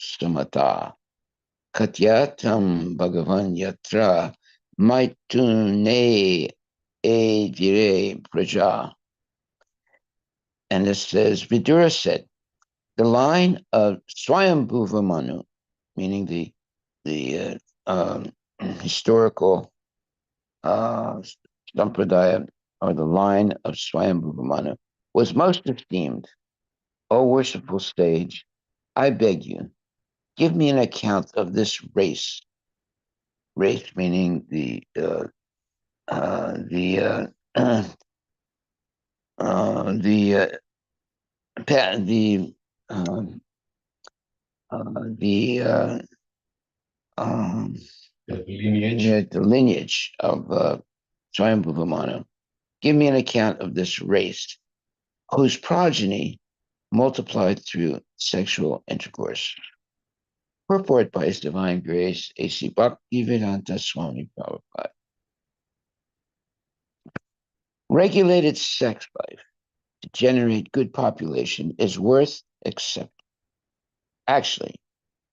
samata. Katyatam Bhagavan Yatra Maitune E Dire Praja. And it says, Vidura said, the line of Swayambhuva Manu, meaning the historical uh, sampradaya, or the line of Swayambhuva Manu, was most esteemed. O worshipful sage, I beg you, give me an account of this race. Race meaning the the the um, the um, lineage. yeah, the lineage of Swayambhuva. Give me an account of this race whose progeny multiplied through sexual intercourse. Purport by His Divine Grace, A.C. Bhaktivedanta Swami Prabhupada. Regulated sex life to generate good population is worth accepting. Actually,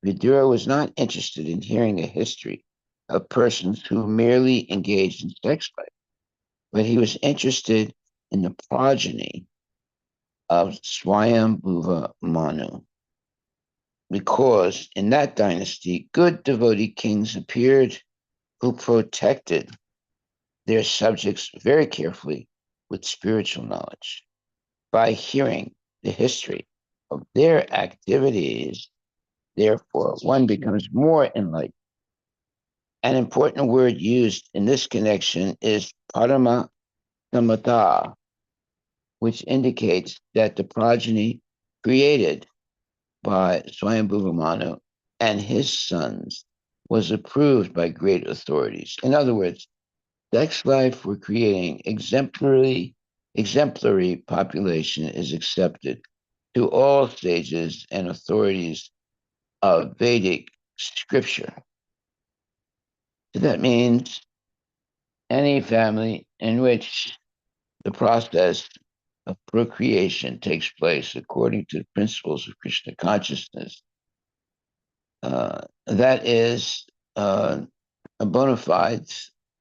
Vidura was not interested in hearing a history of persons who merely engaged in sex life, but he was interested in the progeny of Swayambhuva Manu, because in that dynasty, good devotee kings appeared who protected their subjects very carefully with spiritual knowledge. By hearing the history of their activities, therefore, one becomes more enlightened. An important word used in this connection is parama samata, which indicates that the progeny created by Swayambhuva Manu and his sons was approved by great authorities. In other words, sex life for creating exemplary population is accepted to all stages and authorities of Vedic scripture. So that means any family in which the process of procreation takes place according to the principles of Krishna consciousness, that is a bona fide,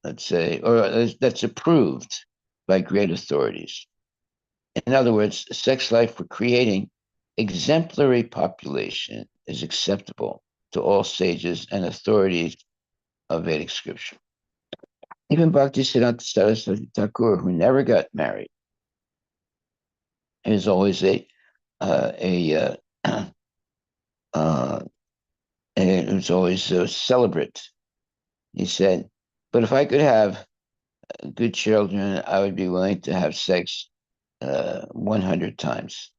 let's say, or that's approved by great authorities. In other words, sex life for creating exemplary population is acceptable to all sages and authorities of Vedic scripture. Even Bhaktisiddhanta Saraswati Thakur, who never got married, is always a it was always a celebrate. He said, "But if I could have good children, I would be willing to have sex 100 times."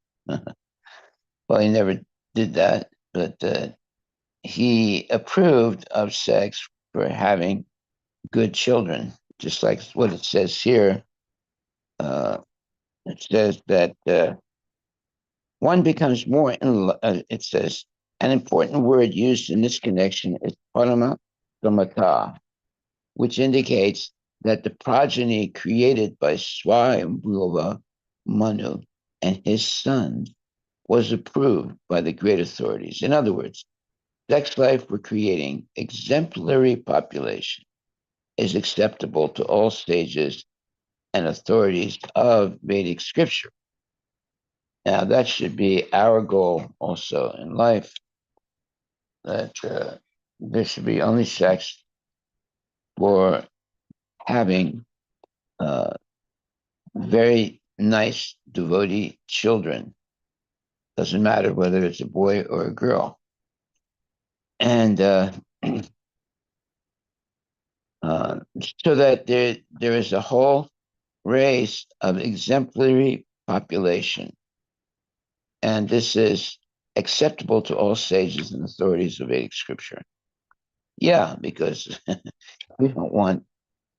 Well, he never did that, but he approved of sex for having good children, just like what it says here. Uh, it says that one becomes more, it says, an important word used in this connection is parama samata, which indicates that the progeny created by Swayambhuva Manu and his sons was approved by the great authorities. In other words, sex life for creating exemplary population is acceptable to all stages and authorities of Vedic scripture. Now, that should be our goal also in life, that there should be only sex for having uh, very nice devotee children. Doesn't matter whether it's a boy or a girl. And so that there is a whole race of exemplary population. And this is acceptable to all sages and authorities of Vedic scripture. Yeah, because we don't want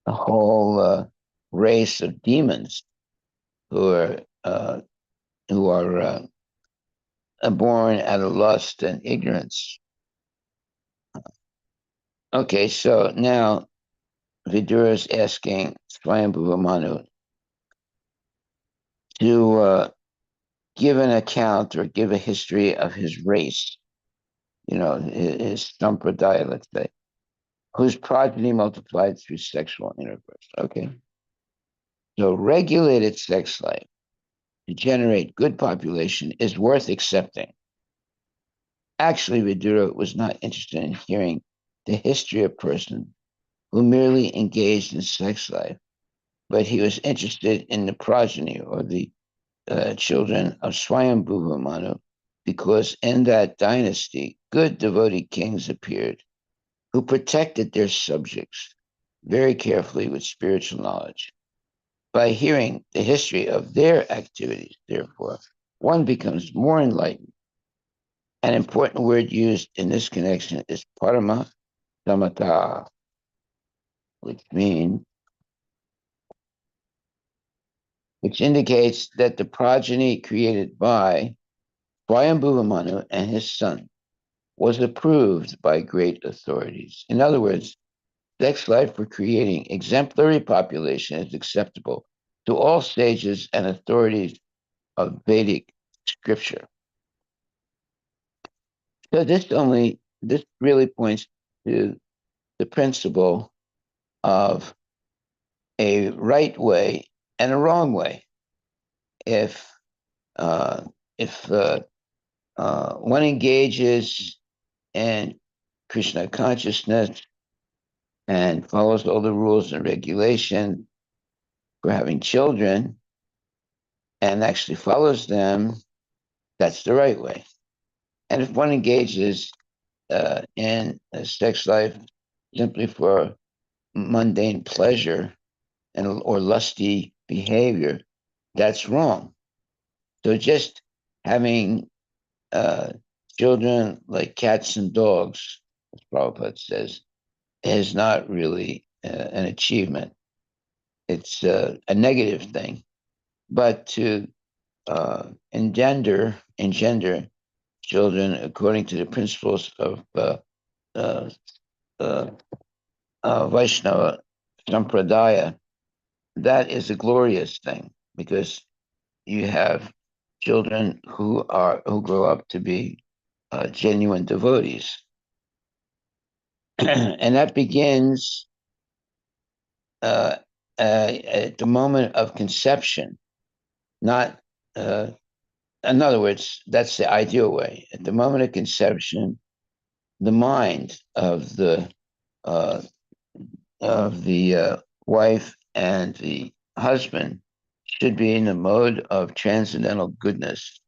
a whole race of demons who are uh, who are born out of lust and ignorance. Okay, so now Vidura is asking Swayambhuva Manu to give an account or give a history of his race. his sampradaya, let's say, whose progeny multiplied through sexual intercourse. Okay. So regulated sex life to generate good population is worth accepting. Actually, Vidura was not interested in hearing the history of persons who merely engaged in sex life, but he was interested in the progeny or the children of Swayambhuva Manu, because in that dynasty, good devotee kings appeared who protected their subjects very carefully with spiritual knowledge. By hearing the history of their activities, therefore, one becomes more enlightened. An important word used in this connection is parama samata, which which indicates that the progeny created by Swayambhuva Manu and his son was approved by great authorities. In other words, sex life for creating exemplary population is acceptable to all stages and authorities of Vedic scripture. So this really points to the principle of a right way and a wrong way. If uh, if one engages in Krishna consciousness and follows all the rules and regulation for having children and actually follows them, that's the right way. And if one engages in a sex life simply for mundane pleasure or lusty behavior, that's wrong. So just having uh, children like cats and dogs, as Prabhupada says, is not really an achievement. It's a negative thing. But to engender children according to the principles of uh, uh, Vaishnava Sampradaya, that is a glorious thing because you have children who grow up to be genuine devotees, and that begins uh, at the moment of conception. Not, in other words, that's the ideal way. At the moment of conception, the mind uh, of the wife and the husband should be in a mode of transcendental goodness,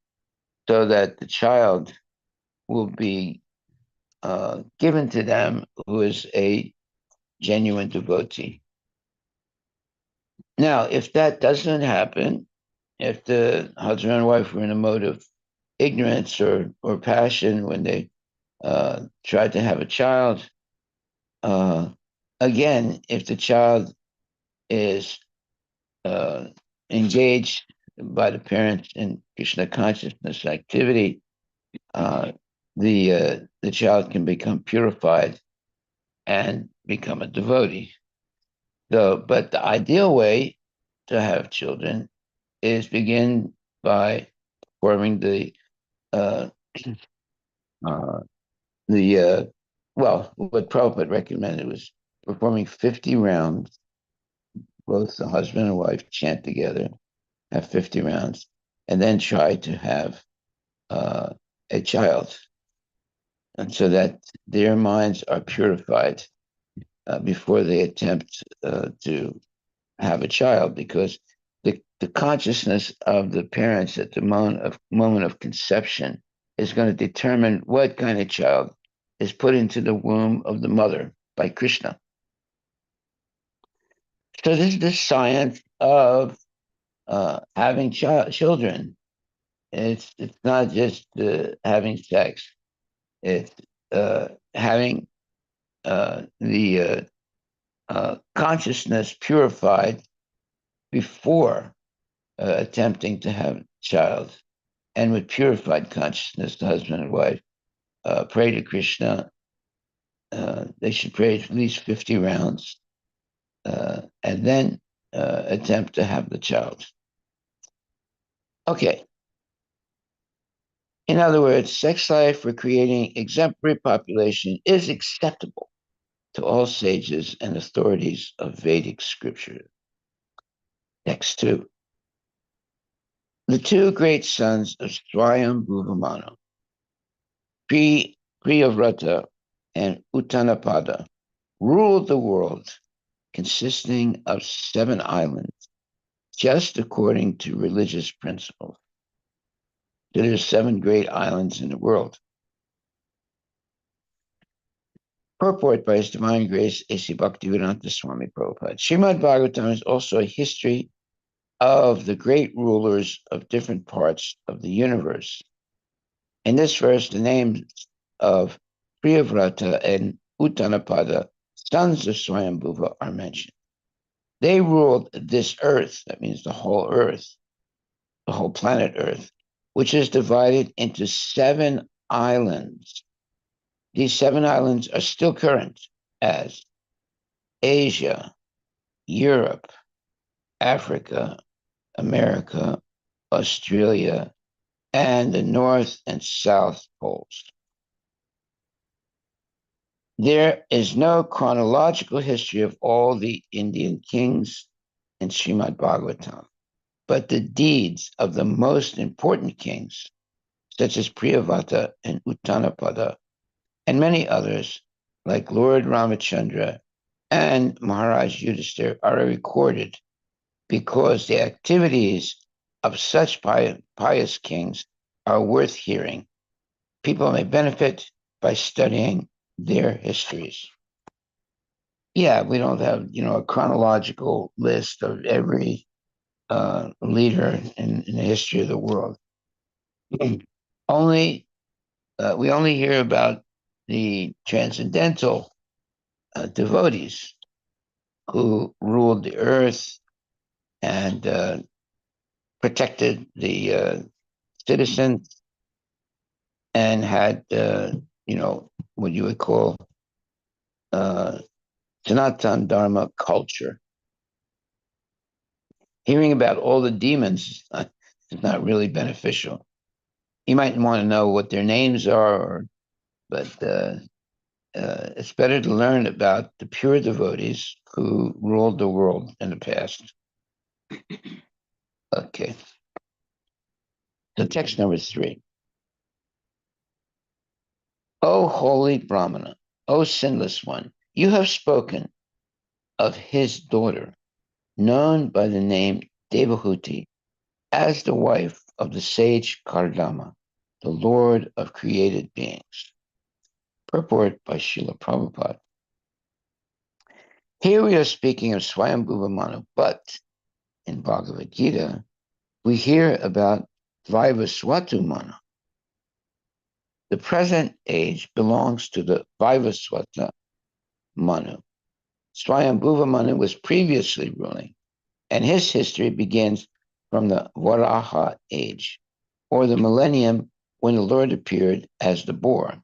so that the child will be given to them who is a genuine devotee. Now, if that doesn't happen, if the husband and wife were in a mode of ignorance or passion when they tried to have a child, uh, again, if the child is uh, engaged by the parents in Krishna consciousness activity, uh, the child can become purified and become a devotee. So, but the ideal way to have children is begin by performing uh, uh, the well, what Prabhupada recommended was performing 50 rounds. Both the husband and wife chant together, have 50 rounds, and then try to have uh, a child, and so that their minds are purified before they attempt to have a child, because the consciousness of the parents at the moment of conception is going to determine what kind of child is put into the womb of the mother by Krishna. So this is the science of having children. It's not just having sex. It's having the consciousness purified before attempting to have a child. And with purified consciousness, the husband and wife pray to Krishna. They should pray at least 50 rounds and then attempt to have the child. Okay. In other words, sex life for creating exemplary population is acceptable to all sages and authorities of Vedic scripture. Text 2. The two great sons of Swayambhuva Priyavrata and Uttanapada, ruled the world, consisting of 7 islands, just according to religious principles. So there's 7 great islands in the world. Purport by His Divine Grace, A.C. Bhaktivedanta Swami Prabhupada. Srimad Bhagavatam is also a history of the great rulers of different parts of the universe. In this verse, the names of Priyavrata and Uttanapada, sons of Swayambhuva, are mentioned. They ruled this earth, that means the whole earth, the whole planet Earth, which is divided into 7 islands. These 7 islands are still current as Asia, Europe, Africa, America, Australia, and the North and South Poles. There is no chronological history of all the Indian kings in Srimad Bhagavatam, but the deeds of the most important kings, such as Priyavrata and Uttanapada, and many others, like Lord Ramachandra and Maharaj Yudhisthira, are recorded because the activities of such pious kings are worth hearing. People may benefit by studying their histories. Yeah, we don't have, a chronological list of every leader in the history of the world. Only we only hear about the transcendental devotees who ruled the earth and protected the citizens and had, what you would call Sanatan Dharma culture. Hearing about all the demons is not really beneficial. You might want to know what their names are, but it's better to learn about the pure devotees who ruled the world in the past. Okay. So text number 3. O holy Brahmana, O sinless one, you have spoken of his daughter, known by the name Devahuti, as the wife of the sage Kardama, the Lord of created beings. Purport by Srila Prabhupada. Here we are speaking of Swayambhuva Manu, but in Bhagavad Gita, we hear about Vaivaswatu Manu. The present age belongs to the Vaivaswata Manu. Swayambhuva Manu was previously ruling, and his history begins from the Varaha age, or the millennium when the Lord appeared as the boar.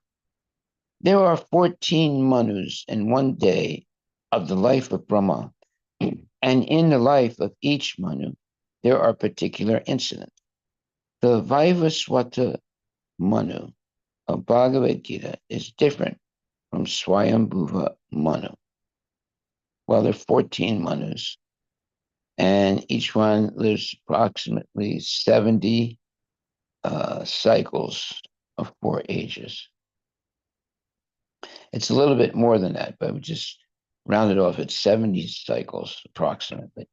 There are 14 Manus in one day of the life of Brahma, and in the life of each Manu, there are particular incidents. The Vaivaswata Manu of Bhagavad Gita is different from Swayambhuva Manu. Well, there are 14 Manus, and each one lives approximately 70 cycles of 4 ages. It's a little bit more than that, but we just rounded off at 70 cycles approximately.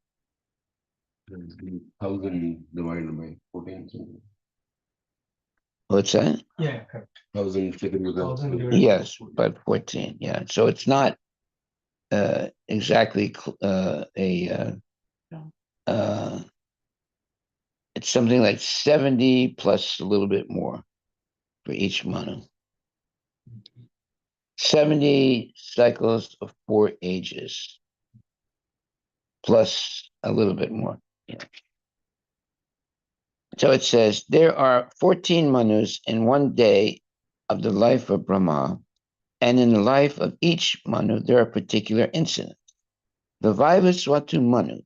1,000 divided by 14. What's that? Yeah, correct. 1,000. Yes, but 14. Yeah, so it's not exactly it's something like 70 plus a little bit more for each Manu. 70 cycles of 4 ages plus a little bit more. Yeah. So it says there are 14 Manus in one day of the life of Brahma, and in the life of each Manu there are particular incidents. The Vaivaswatu Manu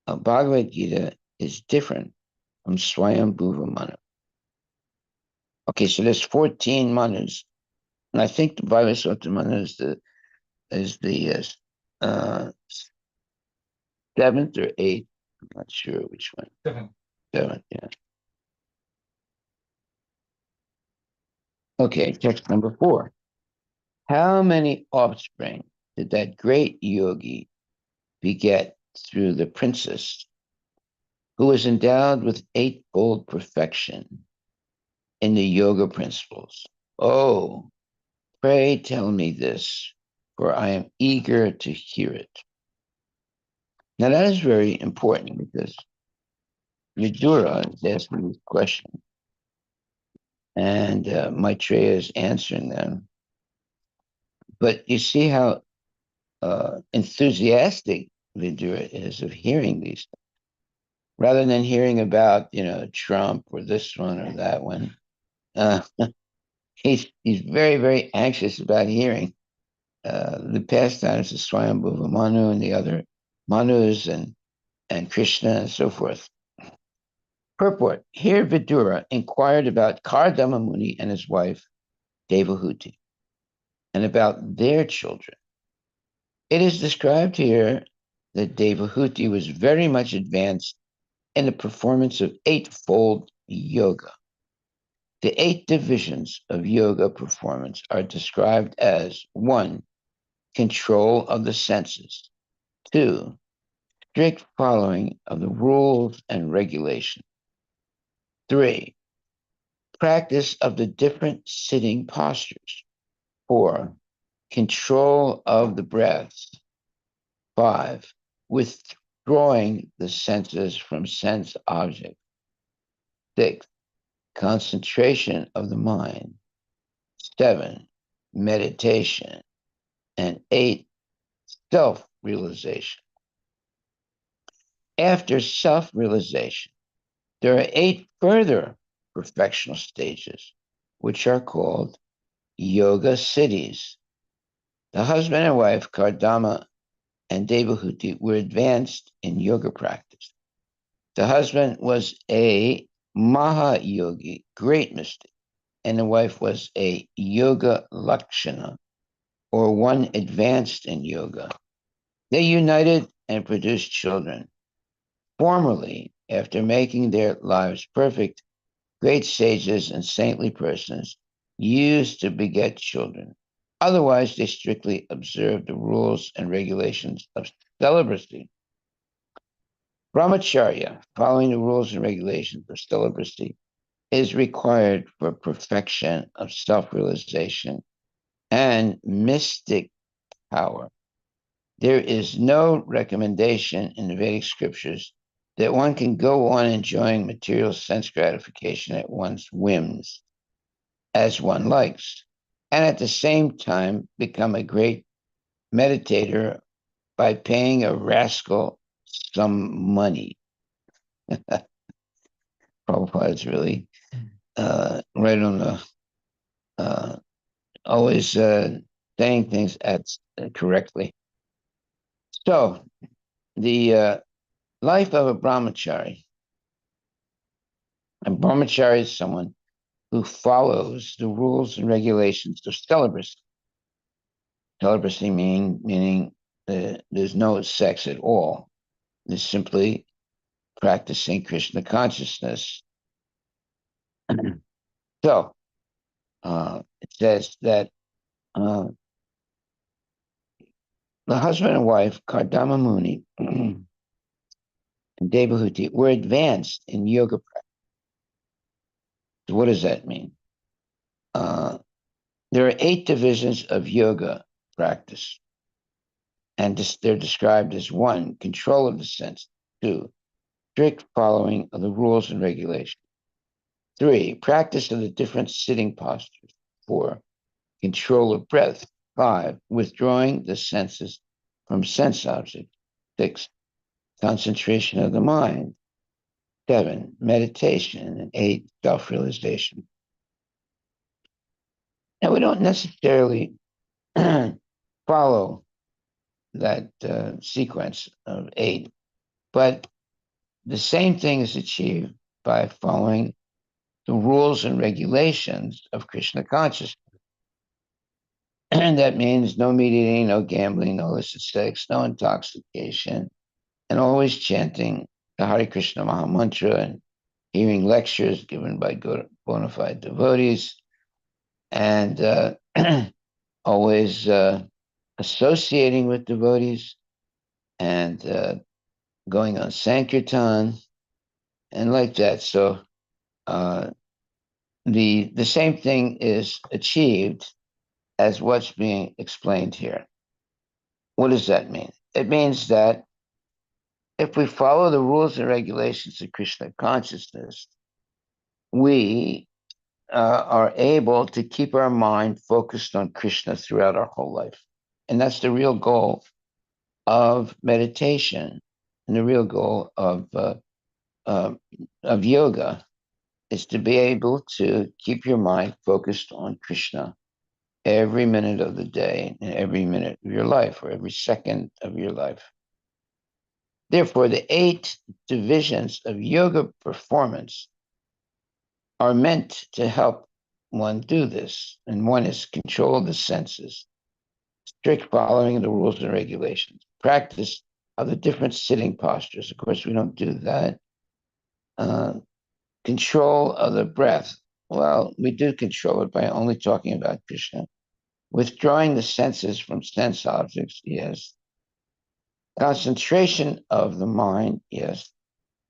of Bhagavad Gita is different from Swayambhuva Manu. Okay, so there's 14 manus, and I think the Vivasutta manu is the seventh or eighth. I'm not sure which one. Seventh, yeah. Okay, text number 4. How many offspring did that great yogi beget through the princess who was endowed with eightfold perfection in the yoga principles? Oh, pray tell me this, for I am eager to hear it. Now that is very important because Vidura is asking these questions and Maitreya is answering them. But you see how enthusiastic Vidura is of hearing these things, rather than hearing about, Trump or this one or that one. Uh, he's very, very anxious about hearing the pastimes of Swayambhuva Manu and the other Manus and Krishna and so forth. Purport. Here Vidura inquired about Kardama Muni and his wife Devahuti and about their children. It is described here that Devahuti was very much advanced in the performance of eightfold yoga. The 8 divisions of yoga performance are described as 1. Control of the senses, 2. Strict following of the rules and regulations, 3. Practice of the different sitting postures, 4. Control of the breath, 5. Withdrawing the senses from sense objects, 6. Concentration of the mind, 7. Meditation, and 8. Self-realization. After self-realization, there are 8 further perfectional stages, which are called yoga siddhis. The husband and wife, Kardama and Devahuti, were advanced in yoga practice. The husband was a Mahayogi, great mystic, and the wife was a Yoga Lakshana, or one advanced in yoga. They united and produced children. Formerly, after making their lives perfect, great sages and saintly persons used to beget children. Otherwise, they strictly observed the rules and regulations of celibacy. Brahmacharya, following the rules and regulations of celibacy, is required for perfection of self-realization and mystic power. There is no recommendation in the Vedic scriptures that one can go on enjoying material sense gratification at one's whims as one likes, and at the same time become a great meditator by paying a rascal some money. Prabhupada is really right on the always saying things correctly. So the life of a brahmachari. A brahmachari is someone who follows the rules and regulations of celibacy. Celibacy meaning there's no sex at all. It's simply practicing Krishna consciousness. So it says that the husband and wife, Kardama Muni and Devahuti, were advanced in yoga practice. So what does that mean? There are 8 divisions of yoga practice, and they're described as 1. Control of the sense, 2. Strict following of the rules and regulations, 3. Practice of the different sitting postures, 4. Control of breath, 5. Withdrawing the senses from sense objects, 6. Concentration of the mind, 7. Meditation, and 8. Self-realization. Now, we don't necessarily follow that sequence of 8, but the same thing is achieved by following the rules and regulations of Krishna consciousness. And that means no meat eating, no gambling, no illicit sex, no intoxication, and always chanting the Hare Krishna Maha Mantra and hearing lectures given by good bona fide devotees, and always associating with devotees and going on Sankirtan and like that. So uh, the same thing is achieved as what's being explained here. What does that mean? It means that if we follow the rules and regulations of Krishna consciousness, we are able to keep our mind focused on Krishna throughout our whole life. And that's the real goal of meditation and the real goal uh, of yoga is to be able to keep your mind focused on Krishna every minute of the day and every minute of your life or every second of your life. Therefore, the 8 divisions of yoga performance are meant to help one do this. And one is control of the senses, strict following of the rules and regulations, practice of the different sitting postures. Of course, we don't do that. Control of the breath. Well, we do control it by only talking about Krishna. Withdrawing the senses from sense objects, yes. Concentration of the mind, yes.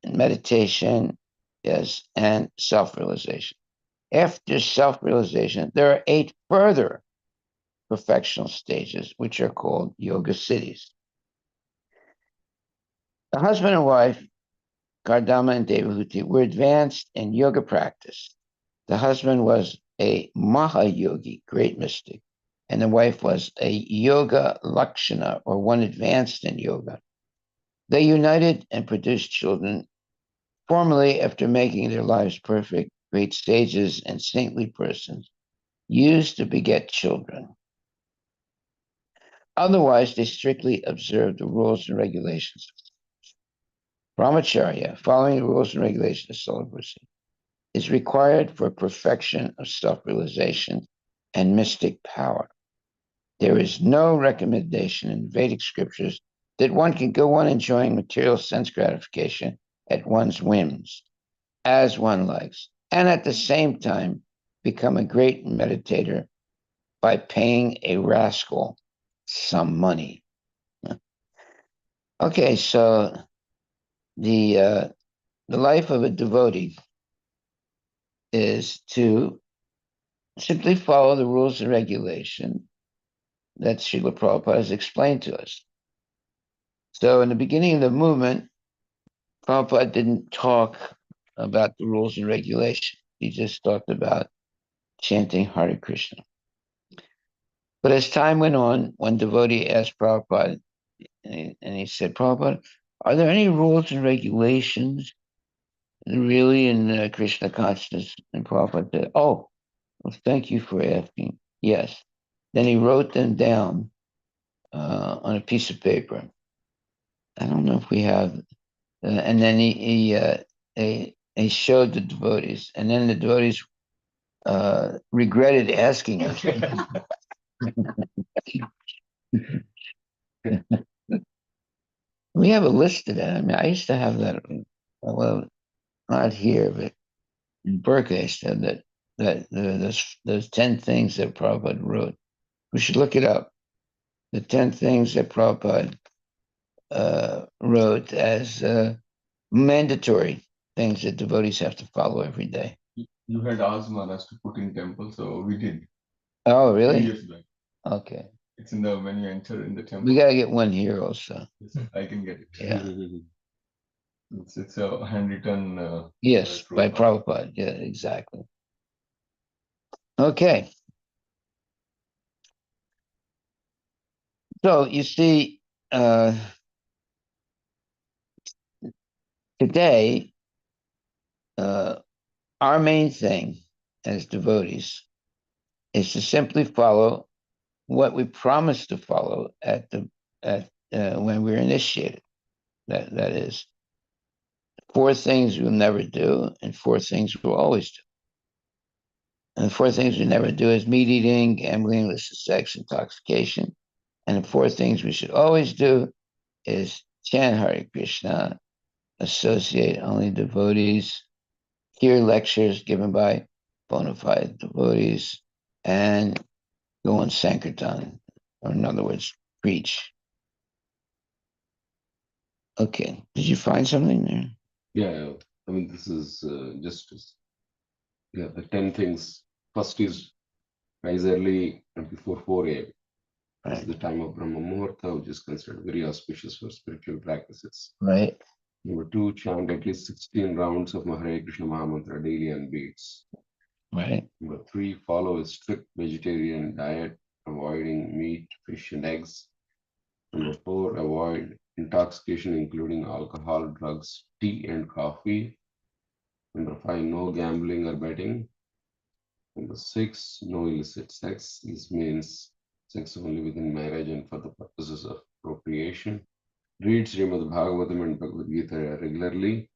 And meditation, yes. And self realization. After self realization, there are 8 further perfectional stages, which are called yoga siddhis. The husband and wife, Kardama and Devahuti, were advanced in yoga practice. The husband was a Mahayogi, great mystic, and the wife was a Yoga Lakshana, or one advanced in yoga. They united and produced children, formerly after making their lives perfect, great sages and saintly persons used to beget children. Otherwise, they strictly observed the rules and regulations. Brahmacharya, following the rules and regulations of celibacy, is required for perfection of self-realization and mystic power. There is no recommendation in Vedic scriptures that one can go on enjoying material sense gratification at one's whims, as one likes, and at the same time become a great meditator by paying a rascal some money. Okay, so the life of a devotee is to simply follow the rules and regulations that Srila Prabhupada has explained to us. So in the beginning of the movement, Prabhupada didn't talk about the rules and regulations. He just talked about chanting Hare Krishna. But as time went on, one devotee asked Prabhupada, and he said, Prabhupada, are there any rules and regulations really in Krishna consciousness? And Prabhupada said, oh, well, thank you for asking. Yes. Then he wrote them down on a piece of paper. I don't know if we have, and then he showed the devotees, and then the devotees regretted asking us. We have a list of that. I mean, I used to have that. Well, not here, but in Berkeley, I used to have those 10 things that Prabhupada wrote. We should look it up. The 10 things that Prabhupada wrote as mandatory things that devotees have to follow every day. You had asked Maharaj to put in temple, so we did. Oh, really? Years back. Okay. It's in the when you enter in the temple. We got to get one here also. Yes, I can get it. Yeah. It's a handwritten. Yes, by Prabhupada. Yeah, exactly. Okay. So you see, today, our main thing as devotees is to simply follow what we promised to follow at when we're initiated. That is 4 things we'll never do and 4 things we'll always do. And the four things we never do is meat eating, gambling, illicit sex, intoxication. And the four things we should always do is chant Hare Krishna, associate only devotees, hear lectures given by bona fide devotees, and go on Sankirtan, or in other words, preach. Okay. Did you find something there? Yeah, I mean, this is yeah, the 10 things. First is rise early and before 4 a.m. This is Right. the time of Brahma Muhurta, which is considered very auspicious for spiritual practices. Right. Number two, chant at least 16 rounds of Hare Krishna Mahamantra daily on beats. Right. Number three, follow a strict vegetarian diet, avoiding meat, fish, and eggs. Number four, avoid intoxication, including alcohol, drugs, tea, and coffee. Number five, no gambling or betting. Number six, no illicit sex. This means sex only within marriage and for the purposes of procreation. Read Srimad Bhagavatam and Bhagavad Gita regularly.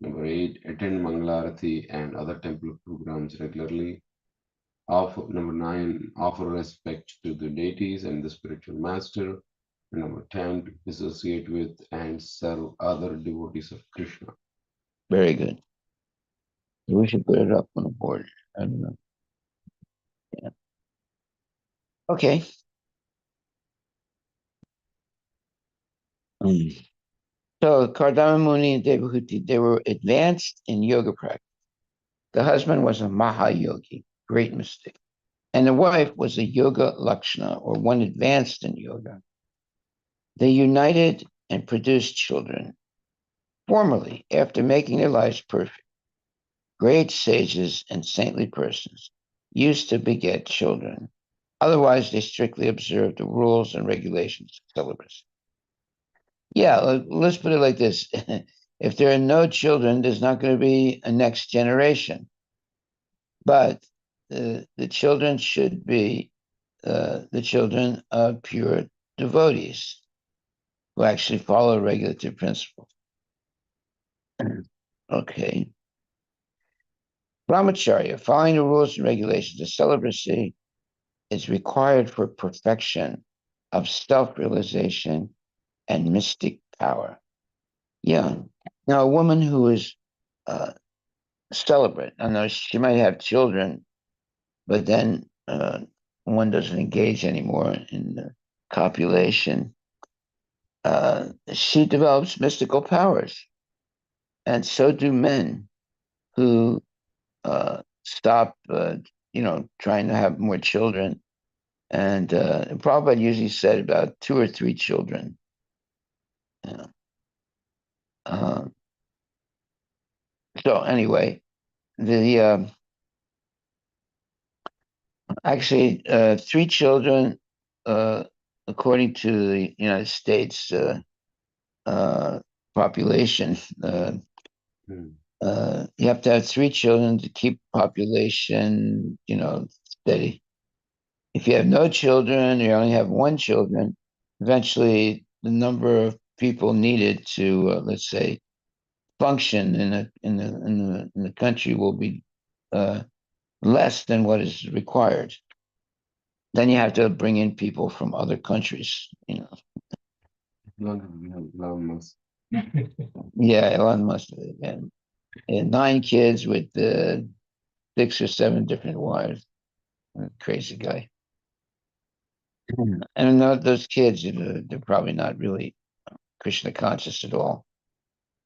Number eight, attend Mangalarati and other temple programs regularly. Number nine, offer respect to the deities and the spiritual master. And number 10, to associate with and serve other devotees of Krishna. Very good. We should put it up on the board. I don't know. Yeah. Okay. So Kardama Muni and Devahuti, they were advanced in yoga practice. The husband was a Mahayogi, great mystic. And the wife was a Yoga Lakshana, or one advanced in yoga. They united and produced children. Formerly, after making their lives perfect, great sages and saintly persons used to beget children. Otherwise, they strictly observed the rules and regulations of celibacy. Yeah, let's put it like this. If there are no children, there's not going to be a next generation. But the children should be the children of pure devotees who actually follow regulative principles. Okay. Brahmacharya, following the rules and regulations of celibacy, is required for perfection of self realization and mystic power. Yeah. Now, a woman who is uh, celibate, I know she might have children, but then one doesn't engage anymore in the copulation. She develops mystical powers, and so do men who stop, trying to have more children. And Prabhupada usually said about two or three children. You know. uh, so anyway, the actually three children, uh, according to the United States uh, population. Hmm. You have to have three children to keep population, steady. If you have no children, you only have one children, eventually the number of people needed to, let's say, function in the country will be uh, less than what is required. Then you have to bring in people from other countries. Long as we have Elon Musk. Yeah, Elon Musk and 9 kids with 6 or 7 different wives. Crazy guy. And those kids, they're probably not really Krishna conscious at all.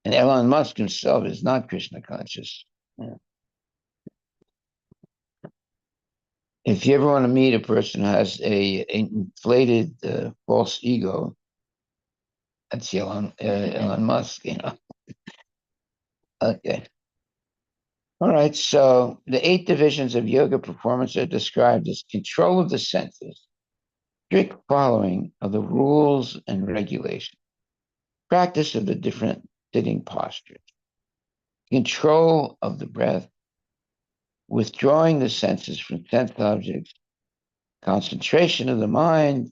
And Elon Musk himself is not Krishna conscious. Yeah. If you ever want to meet a person who has a inflated false ego, that's Elon Musk. Okay. All right. So the 8 divisions of yoga performance are described as control of the senses, strict following of the rules and regulations, practice of the different sitting postures, control of the breath, withdrawing the senses from sense objects, concentration of the mind,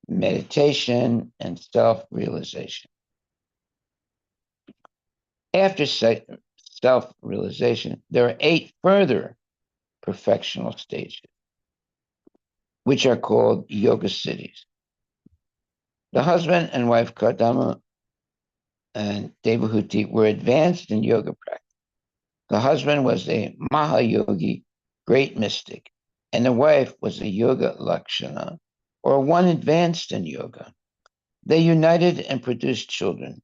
meditation, and self realization. After self realization, there are 8 further perfectional stages, which are called yoga cities. The husband and wife Kardama and Devahuti were advanced in yoga practice. The husband was a Mahayogi, great mystic, and the wife was a Yoga Lakshana, or one advanced in yoga. They united and produced children.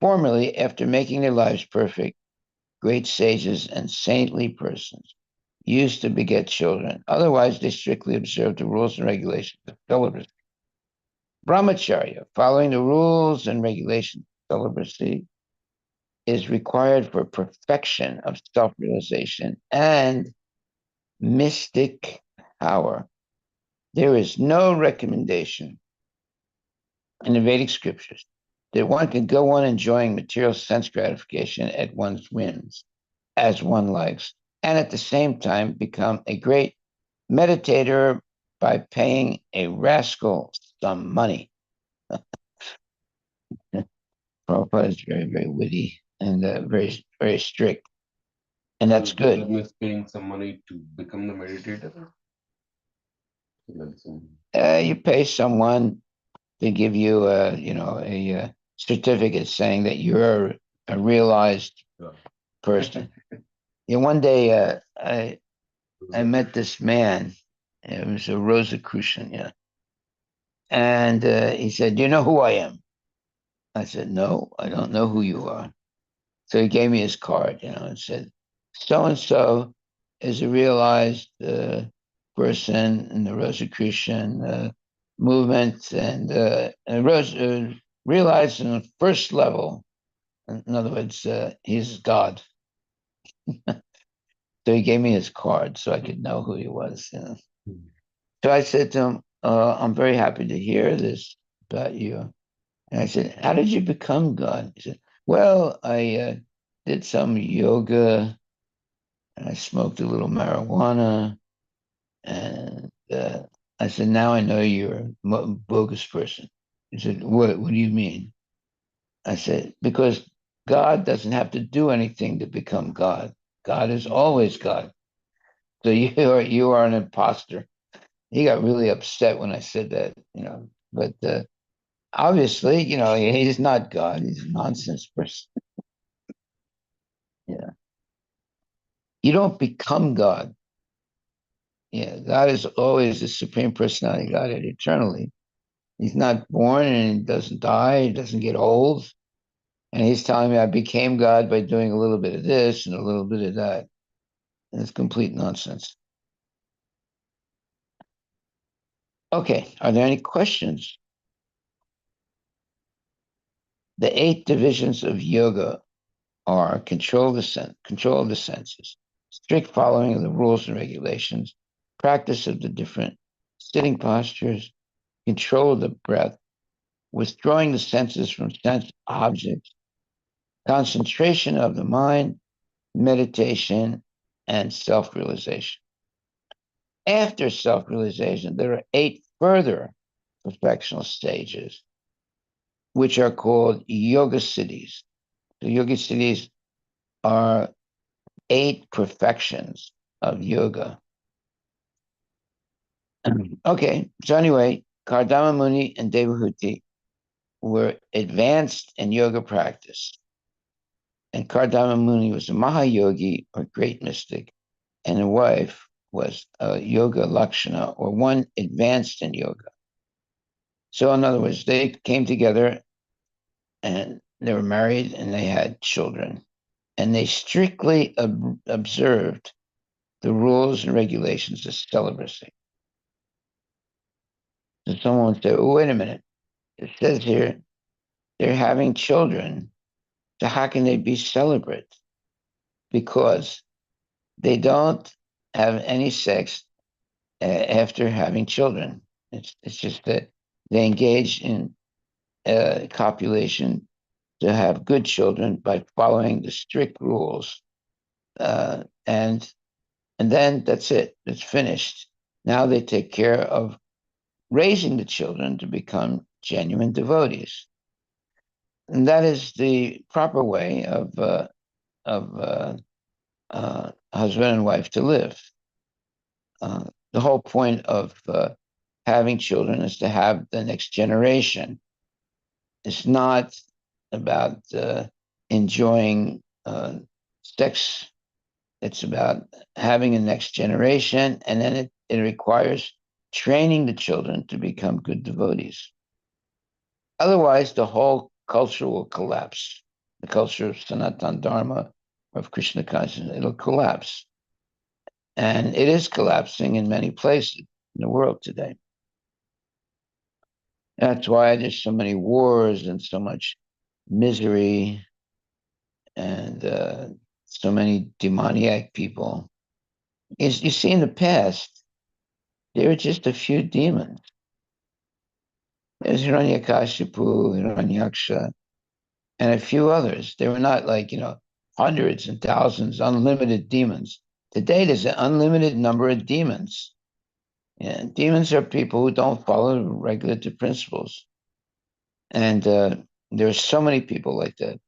Formerly, after making their lives perfect, great sages and saintly persons used to beget children. Otherwise, they strictly observed the rules and regulations of celibacy. Brahmacharya, following the rules and regulations of celibacy, is required for perfection of self realization and mystic power. There is no recommendation in the Vedic scriptures that one can go on enjoying material sense gratification at one's whims, as one likes, and at the same time become a great meditator by paying a rascal some money. Prabhupada is very, very witty and very, very strict, and that's good. That means paying some money to become the meditator. You pay someone to give you a certificate saying that you're a realized person. One day I met this man. It was a Rosicrucian, yeah, and he said, "Do you know who I am?" I said, "No, I don't know who you are." So he gave me his card, and said, "So and so is a realized person in the Rosicrucian movement, and realized in the first level. In other words, he's God." So he gave me his card so I could know who he was. So I said to him, "I'm very happy to hear this about you." And I said, "How did you become God?" He said, "Well, I did some yoga and I smoked a little marijuana. And I said, now I know you're a bogus person." He said, what do you mean? I said, because God doesn't have to do anything to become God. God is always God. So you are an imposter. He got really upset when I said that. But obviously, he's not God. He's a nonsense person. Yeah. You don't become God. Yeah. God is always the supreme personality, Godhead eternally. He's not born and he doesn't die. He doesn't get old. And he's telling me I became God by doing a little bit of this and a little bit of that. And it's complete nonsense. Okay. Are there any questions? The 8 divisions of yoga are control of the senses, strict following of the rules and regulations, practice of the different sitting postures, control of the breath, withdrawing the senses from sense objects, concentration of the mind, meditation, and self realization. After self realization, there are 8 further perfectional stages, which are called yoga cities. The yoga cities are 8 perfections of yoga. Okay, so anyway, Kardama Muni and Devahuti were advanced in yoga practice. And Kardama Muni was a Mahayogi or great mystic, and the wife was a Yoga Lakshana or one advanced in yoga. So, in other words, they came together and they were married and they had children. And they strictly observed the rules and regulations of celibacy. So someone would say, oh, wait a minute. It says here they're having children. So how can they be celibate? Because they don't have any sex after having children. It's just that they engage in copulation to have good children by following the strict rules, and then that's it. It's finished. Now they take care of raising the children to become genuine devotees, and that is the proper way of husband and wife to live. the whole point of having children is to have the next generation. It's not about enjoying sex. It's about having a next generation, and then it requires training the children to become good devotees. Otherwise, the whole culture will collapse. The culture of Sanatan Dharma, of Krishna consciousness, it'll collapse. And it is collapsing in many places in the world today. That's why there's so many wars and so much misery and so many demoniac people. Is you see, in the past, there were just a few demons. There's Hiranyakashipu, Hiranyaksha, and a few others. They were not like, hundreds and thousands, unlimited demons. Today, there's an unlimited number of demons. And demons are people who don't follow regulative principles. And there are so many people like that.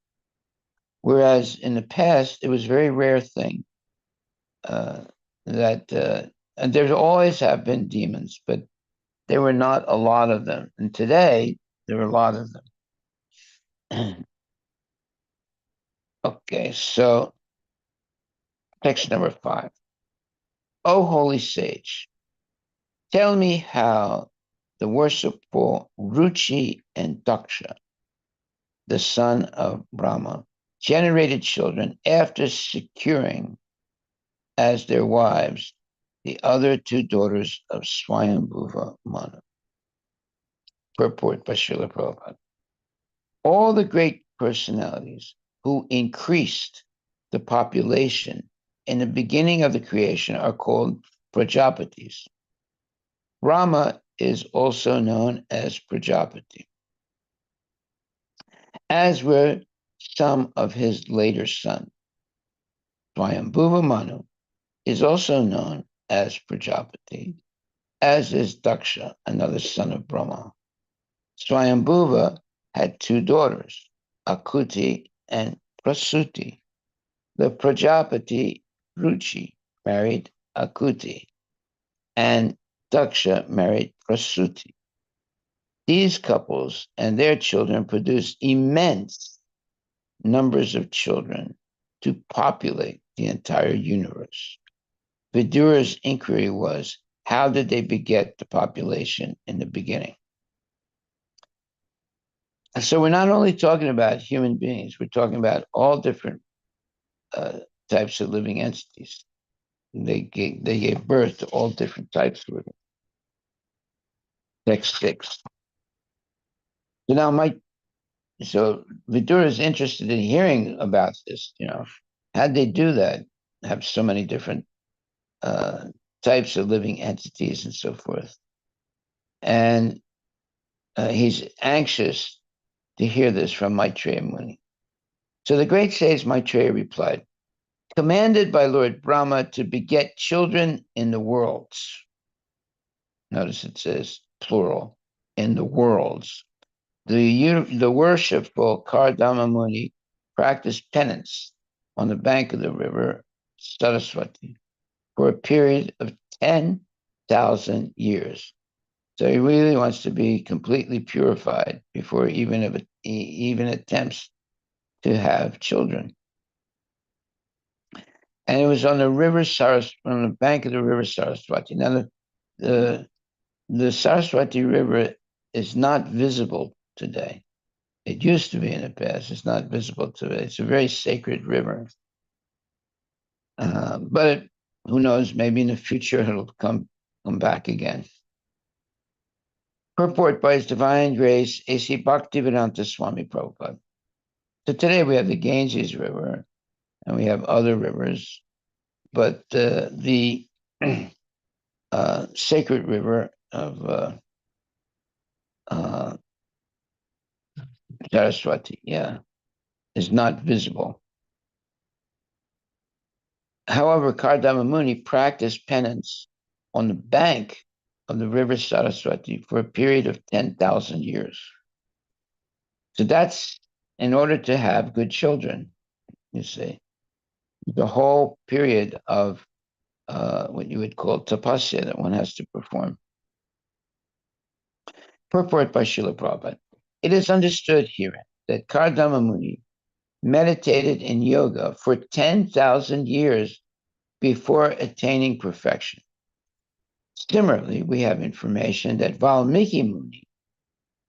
Whereas in the past, it was a very rare thing uh, and there always have been demons, but there were not a lot of them. And today, there are a lot of them. Okay, so text number 5. O holy sage, tell me how the worshipful Ruchi and Daksha, the son of Brahma, generated children after securing as their wives the other two daughters of Swayambhuva Manu. Purport by Srila Prabhupada. All the great personalities who increased the population in the beginning of the creation are called Prajapatis. Brahma is also known as Prajapati, as were some of his later sons. Swayambhuva Manu is also known as Prajapati, as is Daksha, another son of Brahma. Swayambhuva had two daughters, Akuti and Prasuti. The Prajapati Ruchi married Akuti, and Daksha married Prasuti. These couples and their children produced immense numbers of children to populate the entire universe. Vidura's inquiry was, how did they beget the population in the beginning? So we're not only talking about human beings, we're talking about all different types of living entities. They gave birth to all different types of living. Text 6. So now so Vidura is interested in hearing about this, how'd they do that? Have so many different types of living entities and so forth. And he's anxious to hear this from Maitreya Muni. So the great sage Maitreya replied, commanded by Lord Brahma to beget children in the worlds. Notice it says plural, in the worlds. The worshipful Kardama Muni practiced penance on the bank of the river Saraswati for a period of 10,000 years. So he really wants to be completely purified before he even attempts to have children. And it was on the river on the bank of the river Saraswati. Now, the Saraswati River is not visible today. It used to be in the past. It's not visible today. It's a very sacred river. But who knows? Maybe in the future it'll come back again. Purport by His Divine Grace, A.C. Bhaktivedanta Swami Prabhupada. So today we have the Ganges River and we have other rivers, but the sacred river of Saraswati, is not visible. However, Kardama Muni practiced penance on the bank of the river Saraswati for a period of 10,000 years. So that's in order to have good children, you see. The whole period of what you would call tapasya that one has to perform. Purport by Srila Prabhupada. It is understood herein that Kardama Muni meditated in yoga for 10,000 years before attaining perfection. Similarly, we have information that Valmiki Muni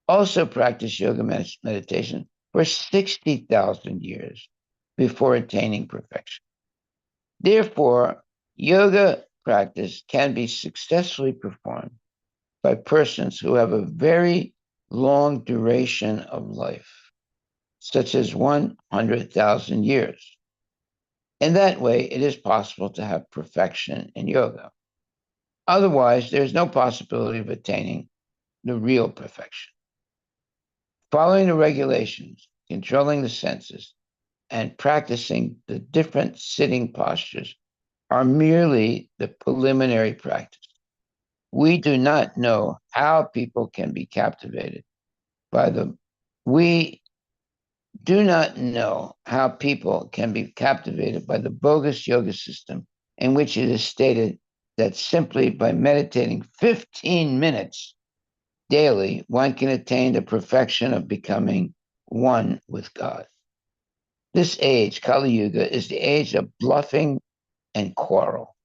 also practiced yoga meditation for 60,000 years before attaining perfection. Therefore, yoga practice can be successfully performed by persons who have a very long duration of life, such as 100,000 years. In that way, it is possible to have perfection in yoga. Otherwise, there's no possibility of attaining the real perfection. Following the regulations, controlling the senses, and practicing the different sitting postures are merely the preliminary practice. We do not know how people can be captivated by the we do not know how people can be captivated by the bogus yoga system in which it is stated that simply by meditating 15 minutes daily, one can attain the perfection of becoming one with God. This age, Kali Yuga, is the age of bluffing and quarrel.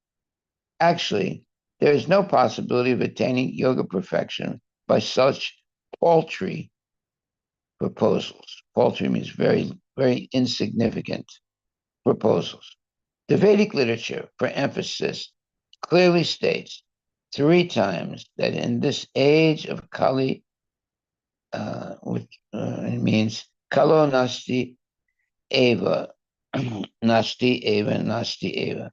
Actually, there is no possibility of attaining yoga perfection by such paltry proposals. Paltry means very, very insignificant proposals. The Vedic literature, for emphasis, clearly states 3 times that in this age of Kali, which it means Kalo Nasti Eva, Nasti Eva, Nasti Eva.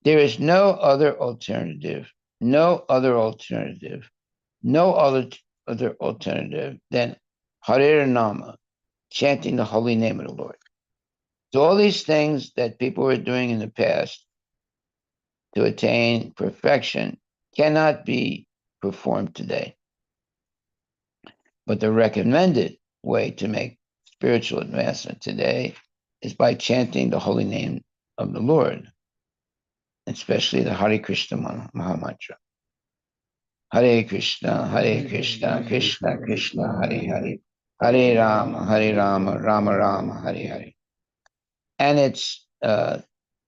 There is no other alternative, no other alternative, no other alternative than Hare Nama, chanting the holy name of the Lord. So all these things that people were doing in the past to attain perfection cannot be performed today. But the recommended way to make spiritual advancement today is by chanting the holy name of the Lord, especially the Hare Krishna Mahamantra. Hare Krishna, Krishna Krishna, Hare Hare, Hare Rama, Rama Rama, Hare Hare. And it's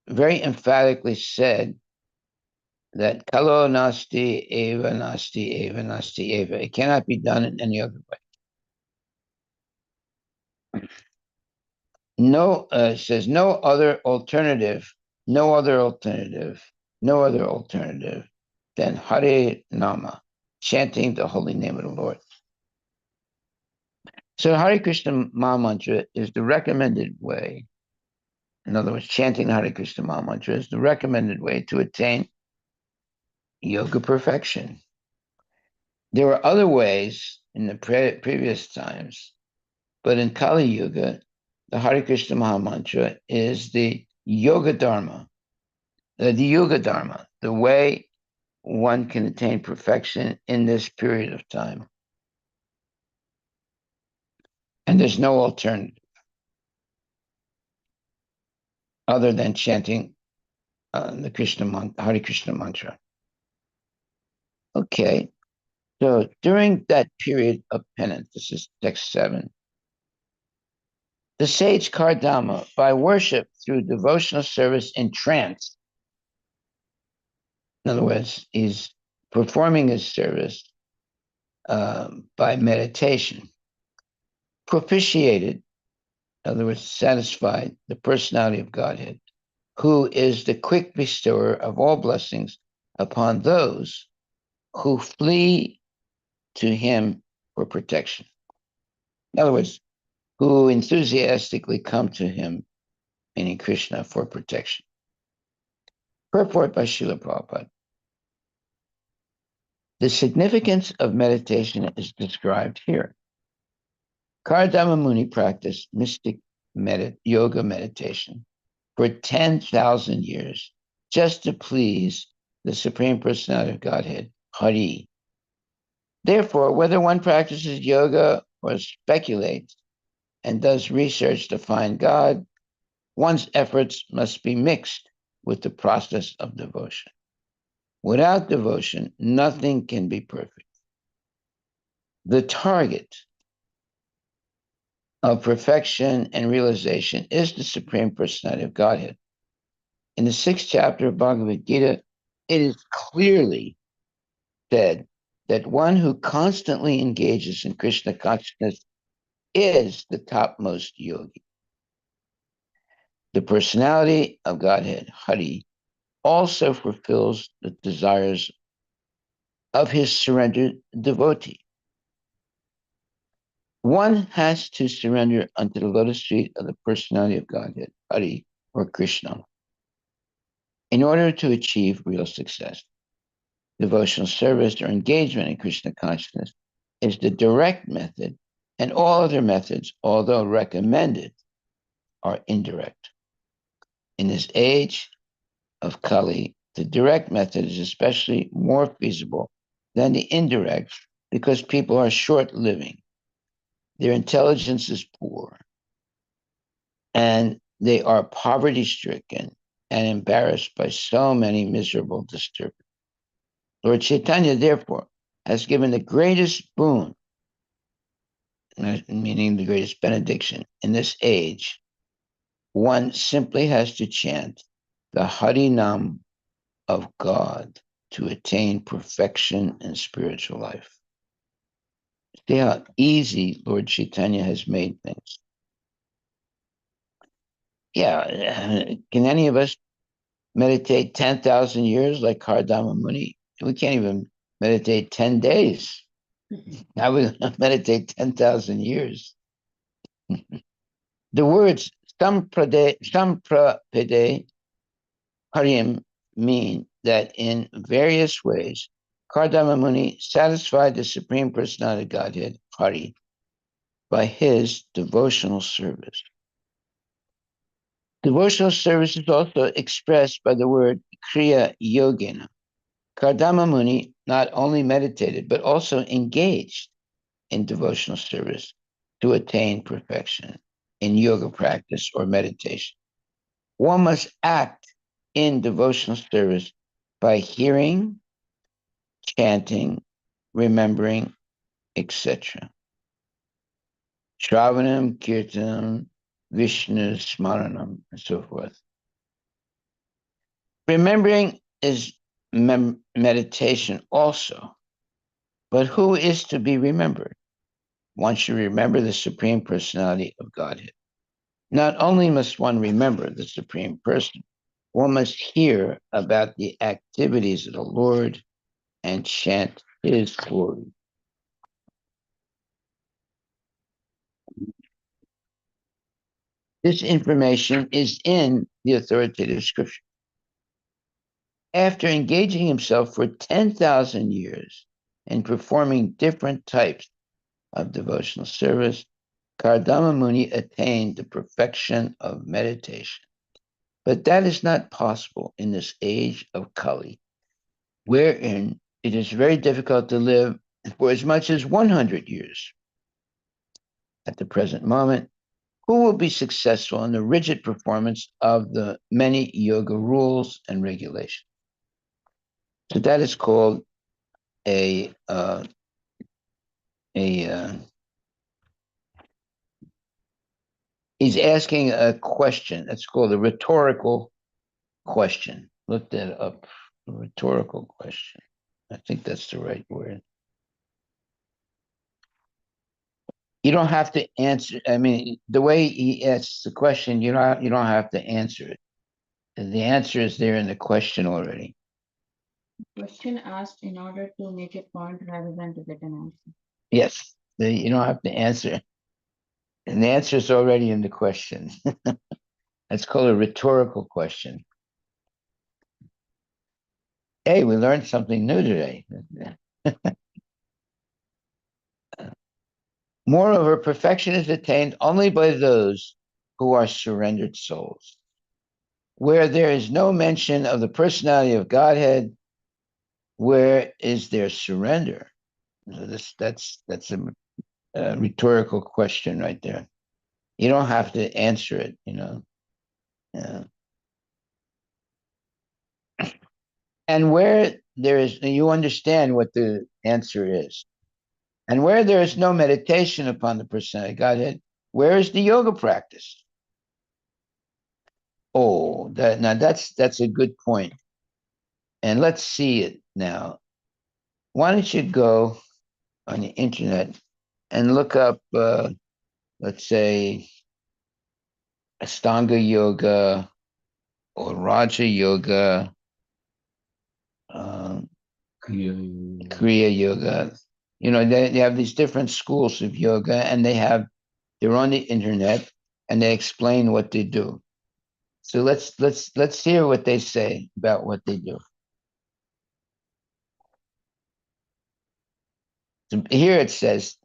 very emphatically said that Kalo Nasti Eva, Nasti Eva, Nasti Eva. It cannot be done in any other way. No, it says no other alternative, no other alternative, no other alternative than Hare Nama, chanting the holy name of the Lord. So Hare Krishna Maha Mantra is the recommended way. In other words, chanting Hare Krishna Maha Mantra is the recommended way to attain yoga perfection. There were other ways in the previous times, but in Kali Yuga, the Hare Krishna Maha Mantra is the yoga dharma, the way one can attain perfection in this period of time. And there's no alternative other than chanting the Hare Krishna mantra. Okay, so during that period of penance, this is text 7, the sage Kardama, by worship through devotional service in trance, in other words, he's performing his service by meditation, propitiated, in other words, satisfied the personality of Godhead, who is the quick bestower of all blessings upon those who flee to him for protection. In other words, who enthusiastically come to him, meaning Krishna, for protection. Purport by Srila Prabhupada. The significance of meditation is described here. Kardama Muni practiced mystic yoga meditation for 10,000 years just to please the Supreme Personality of Godhead, Hari. Therefore, whether one practices yoga or speculates and does research to find God, one's efforts must be mixed with the process of devotion. Without devotion, nothing can be perfect. The target of perfection and realization is the Supreme Personality of Godhead. In the 6th chapter of Bhagavad Gita, it is clearly said that one who constantly engages in Krishna consciousness is the topmost yogi. The personality of Godhead, Hari, also fulfills the desires of his surrendered devotee. One has to surrender unto the lotus feet of the personality of Godhead, Hari or Krishna, in order to achieve real success. Devotional service or engagement in Krishna consciousness is the direct method, and all other methods, although recommended, are indirect. In this age of Kali, the direct method is especially more feasible than the indirect because people are short living. Their intelligence is poor, and they are poverty stricken and embarrassed by so many miserable disturbances. Lord Chaitanya, therefore, has given the greatest boon, meaning the greatest benediction in this age. One simply has to chant the Harinam of God to attain perfection in spiritual life. See how easy Lord Chaitanya has made things. Yeah, can any of us meditate 10,000 years like Kardama Muni? We can't even meditate 10 days. How we meditate 10,000 years? The words Samprapede Harim mean that in various ways, Kardama Muni satisfied the Supreme Personality of Godhead, Hari, by his devotional service. Devotional service is also expressed by the word Kriya Yogena. Kardama Muni not only meditated, but also engaged in devotional service to attain perfection in yoga practice or meditation. One must act in devotional service by hearing, chanting, remembering, etc. Shravanam, Kirtanam, Vishnu, Smaranam, and so forth. Remembering is meditation also, but who is to be remembered? One should remember the Supreme Personality of Godhead. Not only must one remember the Supreme Person, one must hear about the activities of the Lord and chant his glory. This information is in the authoritative scripture. After engaging himself for 10,000 years in performing different types of devotional service, Kardama Muni attained the perfection of meditation. But that is not possible in this age of Kali, wherein it is very difficult to live for as much as 100 years. At the present moment, who will be successful in the rigid performance of the many yoga rules and regulations? So that is called a he's asking a question. That's called a rhetorical question. Look that up. A rhetorical question. I think that's the right word. You don't have to answer. I mean, the way he asks the question, you don't have to answer it. The answer is there in the question already. Question asked in order to make a point rather than to get an answer. Yes, you don't have to answer. And the answer is already in the question. That's called a rhetorical question. Hey, we learned something new today. Moreover, perfection is attained only by those who are surrendered souls. Where there is no mention of the personality of Godhead, where is their surrender? So that's a rhetorical question right there. You don't have to answer it, you know. And where you understand what the answer is. And where there is no meditation upon the personality of Godhead, where is the yoga practice? Oh, that's a good point. And let's see it now. Why don't you go on the internet and look up, let's say, Astanga Yoga or Raja Yoga, um, Kriya Yoga. You know, they have these different schools of yoga, and they're on the internet, and they explain what they do. So let's hear what they say about what they do. So here it says,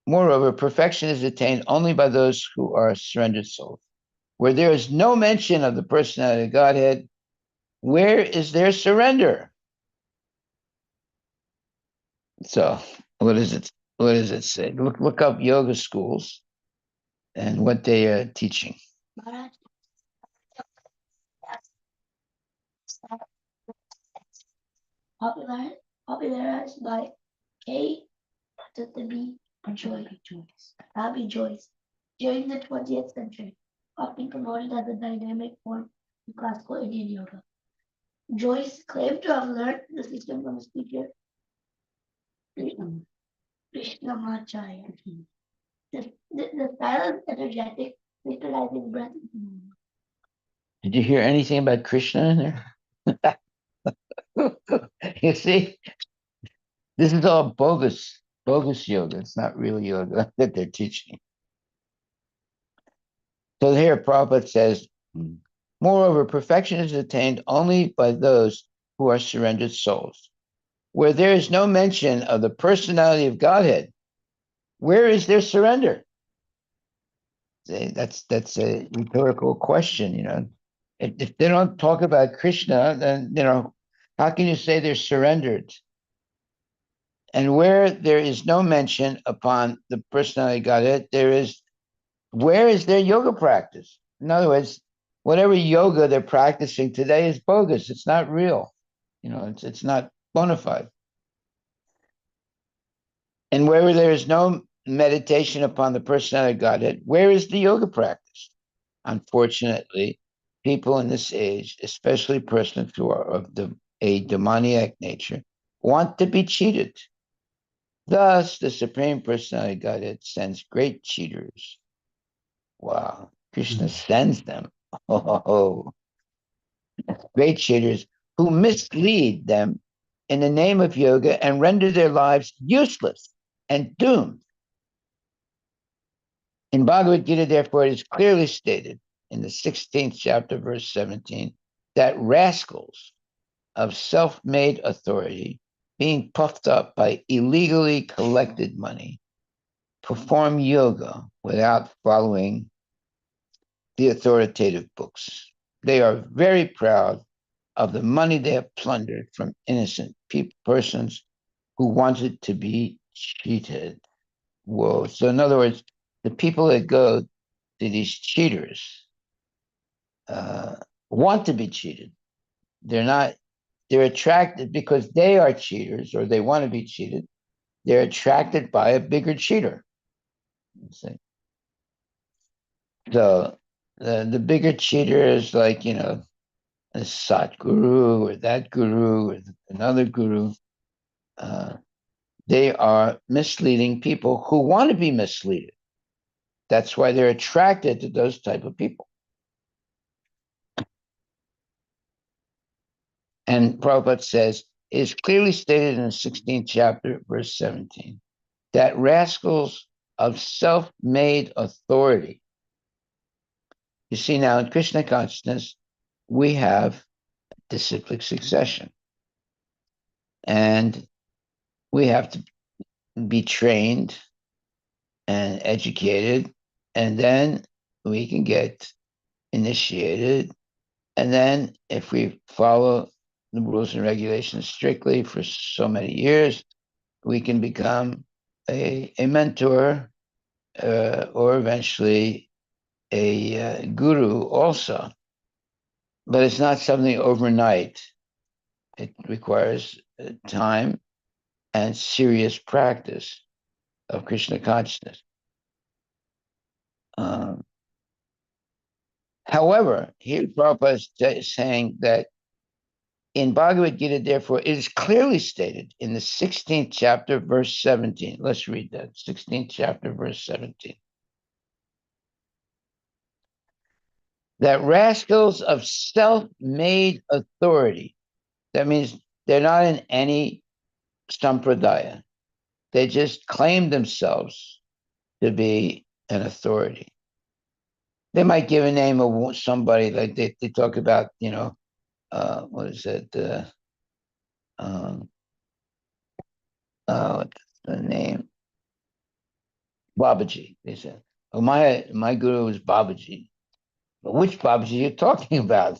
moreover, perfection is attained only by those who are surrendered souls. Where there is no mention of the personality of Godhead, where is their surrender? So what is it? What does it say? Look up yoga schools and what they are teaching. Maharaj, popularized by K. B. Bobby Joyce during the 20th century, often promoted as a dynamic form of classical Indian yoga. Joyce claimed to have learned the system from his teacher, Krishnamacharya. The style is energetic, visualizing breath. Did you hear anything about Krishna in there? You see, this is all bogus yoga. It's not real yoga that they're teaching. So here Prabhupada says, moreover, perfection is attained only by those who are surrendered souls. Where there is no mention of the personality of Godhead, where is their surrender? See, that's a rhetorical question, you know. If they don't talk about Krishna, then how can you say they're surrendered? And where there is no mention upon the personality of Godhead, where is their yoga practice? In other words, whatever yoga they're practicing today is bogus. It's not real. You know, it's not bona fide. And where there is no meditation upon the personality of Godhead, where is the yoga practice? Unfortunately, people in this age, especially persons who are of a demoniac nature, want to be cheated. Thus, the Supreme Personality of Godhead sends great cheaters. Wow, Krishna sends them. Oh, great cheaters who mislead them in the name of yoga and render their lives useless and doomed. In Bhagavad Gita, therefore, it is clearly stated in the 16th chapter, verse 17, that rascals of self-made authority, being puffed up by illegally collected money, perform yoga without following the authoritative books. They are very proud of the money they have plundered from innocent persons who wanted to be cheated. Whoa. So in other words, the people that go to these cheaters want to be cheated. They're attracted because they are cheaters or they want to be cheated. They're attracted by a bigger cheater. You see? So the bigger cheater is like, a Satguru or that guru or another guru. They are misleading people who want to be misled. That's why they're attracted to those type of people. And Prabhupada says, it is clearly stated in the 16th chapter, verse 17, that rascals of self-made authority. You see, now in Krishna consciousness, we have disciplic succession. And we have to be trained and educated, and then we can get initiated. And then if we follow the rules and regulations strictly for so many years, we can become a mentor or eventually a guru also. But it's not something overnight. It requires time and serious practice of Krishna consciousness. However, here Prabhupada is saying that in Bhagavad Gita, therefore, it is clearly stated in the 16th chapter, verse 17. Let's read that. 16th chapter, verse 17. That rascals of self-made authority, that means they're not in any sampradaya. They just claim themselves to be an authority. They might give a name of somebody, like they talk about, what is it? What's the name? Babaji. They said, "Oh, my guru is Babaji." But which Babaji are you talking about?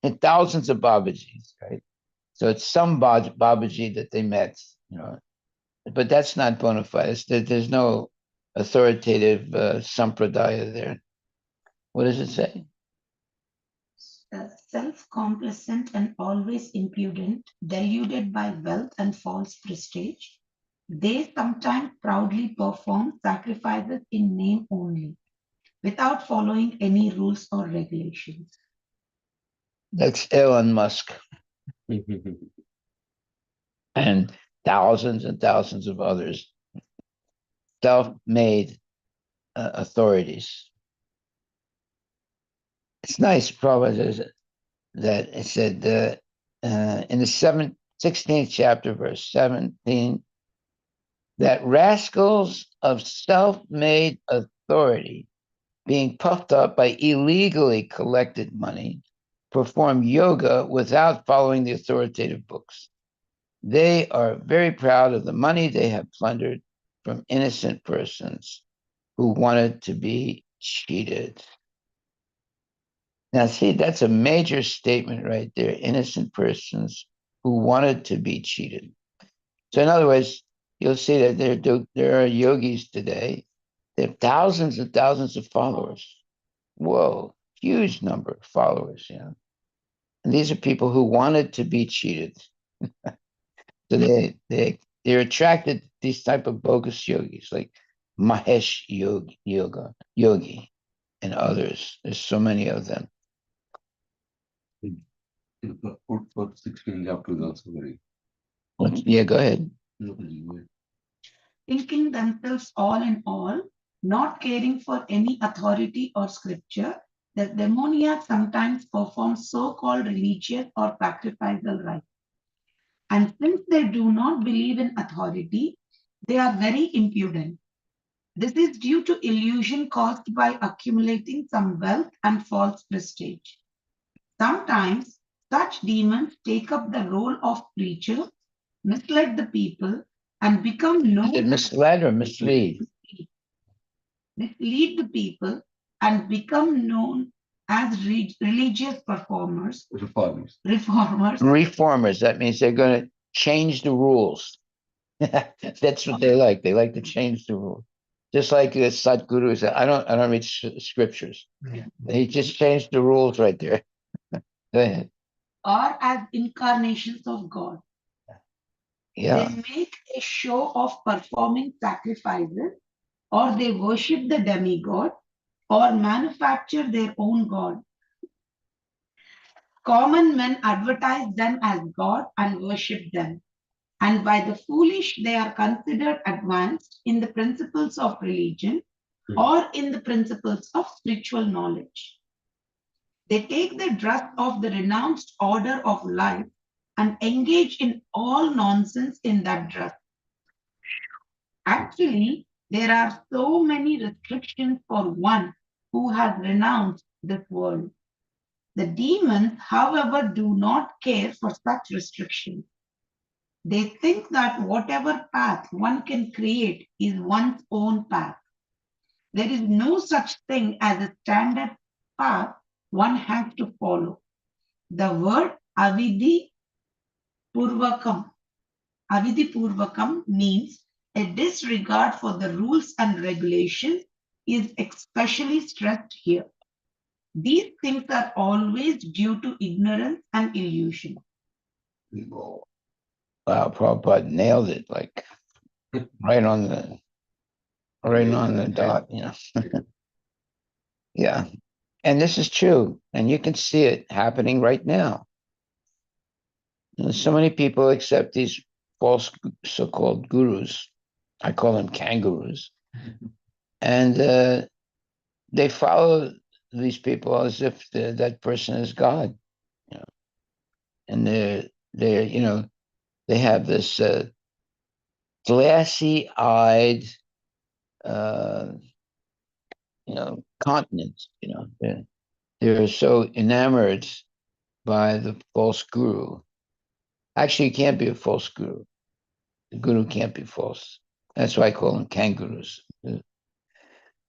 And thousands of Babajis, right? So it's some Babaji that they met, but that's not bona fide. There's no authoritative sampradaya there. What does it say? Self-complacent and always impudent, deluded by wealth and false prestige, they sometimes proudly perform sacrifices in name only, without following any rules or regulations. That's Elon Musk and thousands of others, self-made authorities. It's nice, Prabhupada, that it said in the 16th chapter, verse 17, that rascals of self-made authority, being puffed up by illegally collected money, perform yoga without following the authoritative books. They are very proud of the money they have plundered from innocent persons who wanted to be cheated. Now, see, that's a major statement right there. Innocent persons who wanted to be cheated. So, in other words, you'll see that there are yogis today. They have thousands and thousands of followers. Whoa, huge number of followers. And these are people who wanted to be cheated. So they're attracted to these type of bogus yogis like Mahesh Yogi, and others. There's so many of them. The food for 16 chapter is also very. Yeah, go ahead. Thinking themselves all in all, not caring for any authority or scripture, the demoniacs sometimes perform so-called religious or sacrificial rites. And since they do not believe in authority, they are very impudent. This is due to illusion caused by accumulating some wealth and false prestige. Sometimes such demons take up the role of preachers, mislead the people, and become known. Did misled or mislead? Mislead the people and become known as religious performers. Reformers. Reformers. That means they're going to change the rules. That's what they like. They like to change the rules. Just like Sadhguru said, I don't read scriptures. Yeah. He just changed the rules right there. Go ahead. Or as incarnations of God. Yeah. They make a show of performing sacrifices, or they worship the demigod, or manufacture their own god. Common men advertise them as God and worship them. And by the foolish, they are considered advanced in the principles of religion or in the principles of spiritual knowledge. They take the dress of the renounced order of life and engage in all nonsense in that dress. Actually, there are so many restrictions for one who has renounced this world. The demons, however, do not care for such restrictions. They think that whatever path one can create is one's own path. There is no such thing as a standard path one has to follow. The word avidhi purvakam means a disregard for the rules and regulations is especially stressed here. These things are always due to ignorance and illusion. Wow, Prabhupada nailed it, like right on the dot, Yeah. And this is true. And you can see it happening right now. So many people accept these false so-called gurus. I call them kangaroos. And they follow these people as if that person is God. You know? And they have this glassy-eyed, uh, continent. They're so enamored by the false guru. Actually, it can't be a false guru. The guru can't be false. That's why I call them kangaroos.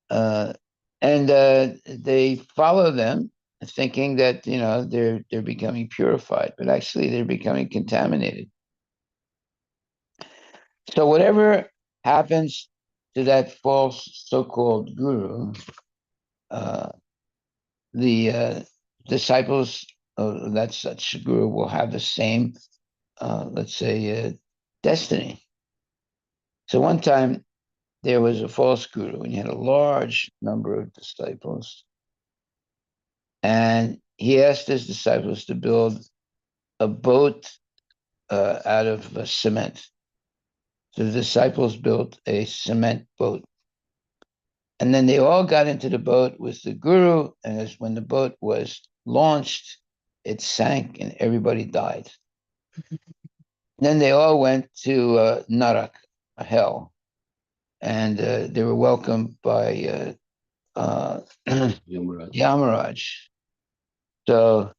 Uh, and they follow them, thinking that they're becoming purified, but actually they're becoming contaminated. So whatever happens to that false so-called guru, uh, the disciples of that such guru will have the same, let's say, destiny. So one time there was a false guru, and he had a large number of disciples, and he asked his disciples to build a boat out of cement. So the disciples built a cement boat. And then they all got into the boat with the guru. And as when the boat was launched, it sank and everybody died. Then they all went to Narak, a hell. And they were welcomed by Yamaraj. So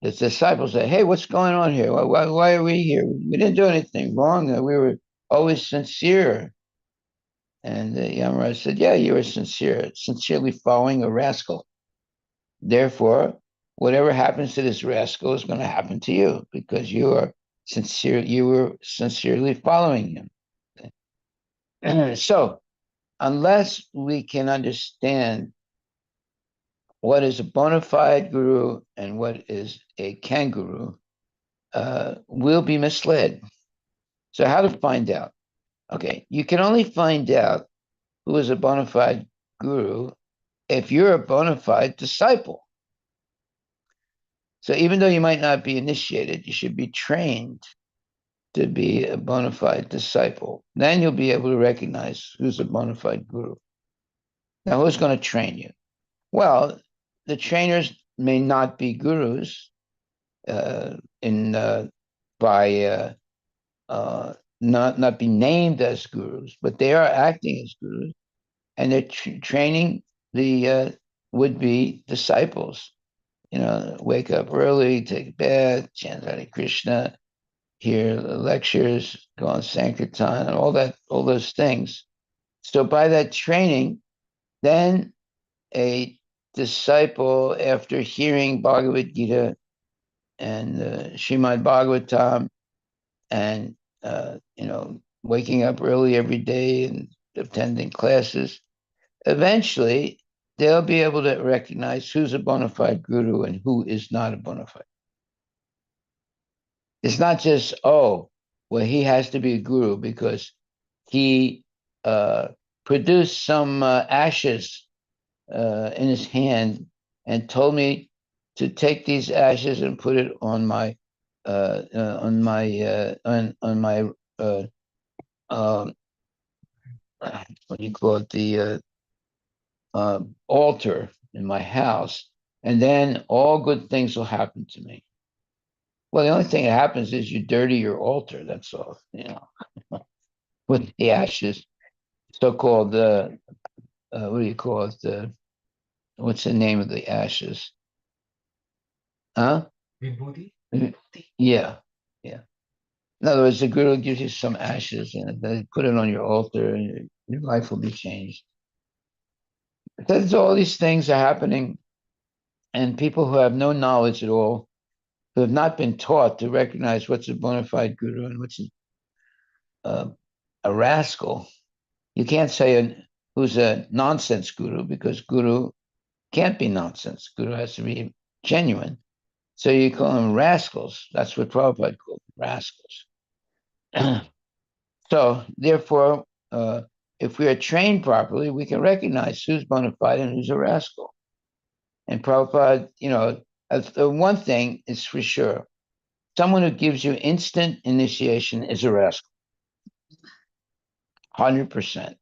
the disciples said, "Hey, what's going on here? Why are we here? We didn't do anything wrong. We were always sincere." And Yamaraj said, "Yeah, you were sincere, sincerely following a rascal. Therefore, whatever happens to this rascal is going to happen to you because you are sincere. You were sincerely following him." So, unless we can understand what is a bona fide guru and what is a kangaroo, we'll be misled. So, how to find out? Okay, you can only find out who is a bona fide guru if you're a bona fide disciple. So, even though you might not be initiated, you should be trained to be a bona fide disciple. Then you'll be able to recognize who's a bona fide guru. Now, who's going to train you? Well, the trainers may not be gurus in by not be named as gurus, but they are acting as gurus, and they're training the would-be disciples. Wake up early, take a bath, chant Hare Krishna, hear the lectures, go on Sankirtan, and all those things. So by that training, then a disciple, after hearing Bhagavad Gita and Srimad Bhagavatam, and waking up early every day and attending classes, eventually they'll be able to recognize who's a bona fide guru and who is not a bona fide. It's not just, oh, well, he has to be a guru because he produced some ashes in his hand and told me to take these ashes and put it on my on my what do you call it, the altar in my house, and then all good things will happen to me. Well, the only thing that happens is you dirty your altar. That's all, with the ashes, so-called what do you call it? What's the name of the ashes? Huh? Vibhuti? Yeah, yeah. In other words, the guru gives you some ashes and they put it on your altar, and your life will be changed. Because all these things are happening, and people who have no knowledge at all, who have not been taught to recognize what's a bona fide guru and what's a rascal. You can't say who's a nonsense guru because guru can't be nonsense. Guru has to be genuine. So you call them rascals. That's what Prabhupada called them, rascals. So therefore, if we are trained properly, we can recognize who's bona fide and who's a rascal. And Prabhupada, the one thing is for sure. Someone who gives you instant initiation is a rascal. 100%.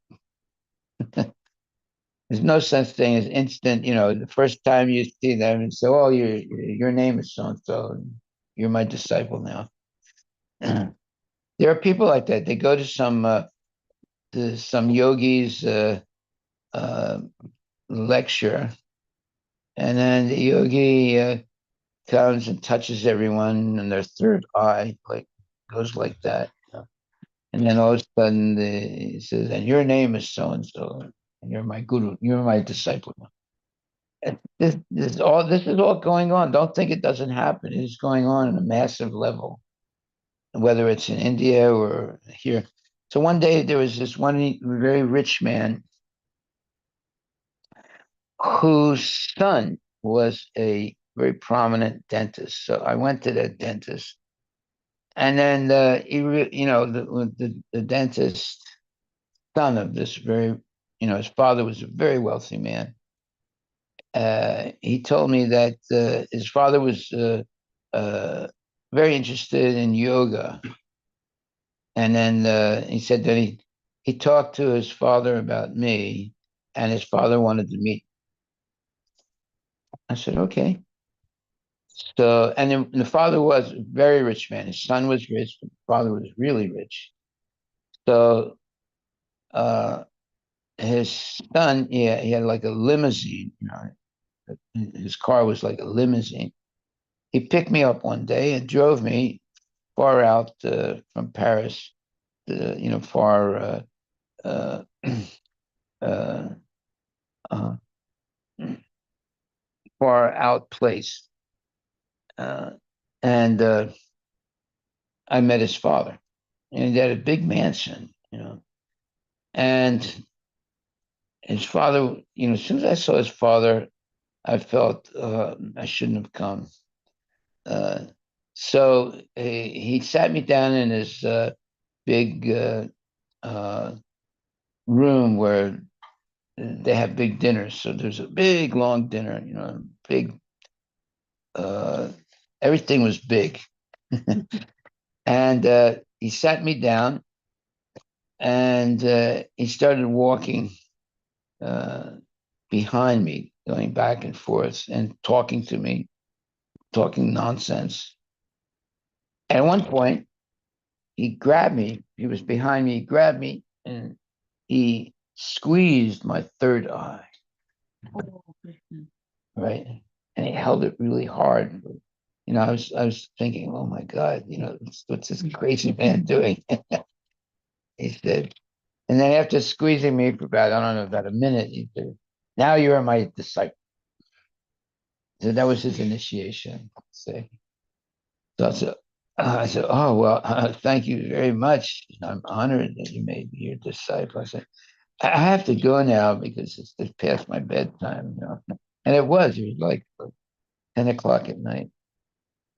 There's no such thing as instant, the first time you see them and say, oh, your name is so-and-so, you're my disciple now. There are people like that. They go to some yogi's lecture, and then the yogi comes and touches everyone in their third eye, like goes like that. And then all of a sudden he says, and your name is so-and-so, and you're my guru, you're my disciple. This is all going on. Don't think it doesn't happen. It's going on at a massive level, whether it's in India or here. So one day there was this one very rich man whose son was a very prominent dentist. So I went to that dentist, and then the dentist son of this very, his father was a very wealthy man. He told me that his father was uh, very interested in yoga, and then he said that he talked to his father about me, and his father wanted to meet. I said, okay. So, and then the father was a very rich man. His son was rich, but the father was really rich. So, his son, yeah, he had like a limousine. His car was like a limousine. He picked me up one day and drove me far out from Paris, far uh, uh, uh, far out place. And I met his father, and he had a big mansion. And his father, as soon as I saw his father, I felt I shouldn't have come. Uh, so he sat me down in his big uh, room where they have big dinners. So there's a big long dinner, big. Uh, Everything was big, and he sat me down, and he started walking uh, behind me, going back and forth and talking to me, talking nonsense. And at one point, he grabbed me. He was behind me. He grabbed me and he squeezed my third eye, right? And he held it really hard. I was thinking, oh my God, what's this crazy man doing? He said, and then after squeezing me for about, I don't know, about a minute, he said, now you are my disciple. So that was his initiation. Say. So I said, oh, well, thank you very much. I'm honored that you made me your disciple. I said, I have to go now because it's past my bedtime. And it was like 10 o'clock at night.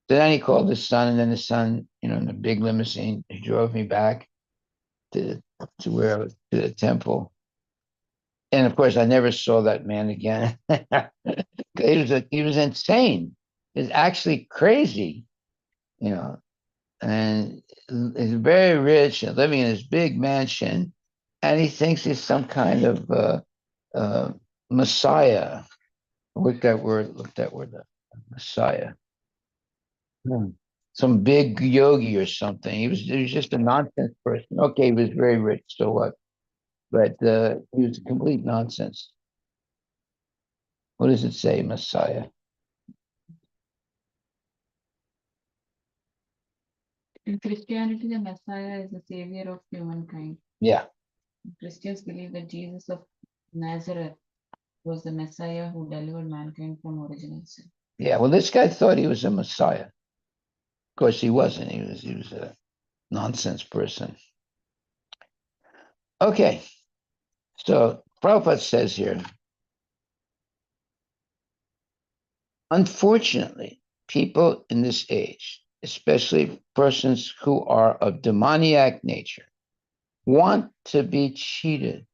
So then he called his son, and then his son, in the big limousine, he drove me back to where I was, to the temple. And of course, I never saw that man again. He was insane. He was actually crazy, you know. And he's very rich and living in this big mansion, and he thinks he's some kind of uh, messiah. Look that word, messiah. Hmm. Some big yogi or something. He was just a nonsense person. Okay, he was very rich, so what? But he was a complete nonsense. What does it say, messiah? In Christianity, the Messiah is the savior of humankind. Yeah, Christians believe that Jesus of Nazareth was the Messiah who delivered mankind from original sin. yeah. Well, this guy thought he was a messiah. Of course, he wasn't. He was a nonsense person. Okay, so Prabhupada says here, unfortunately, people in this age, especially persons who are of demoniac nature, want to be cheated.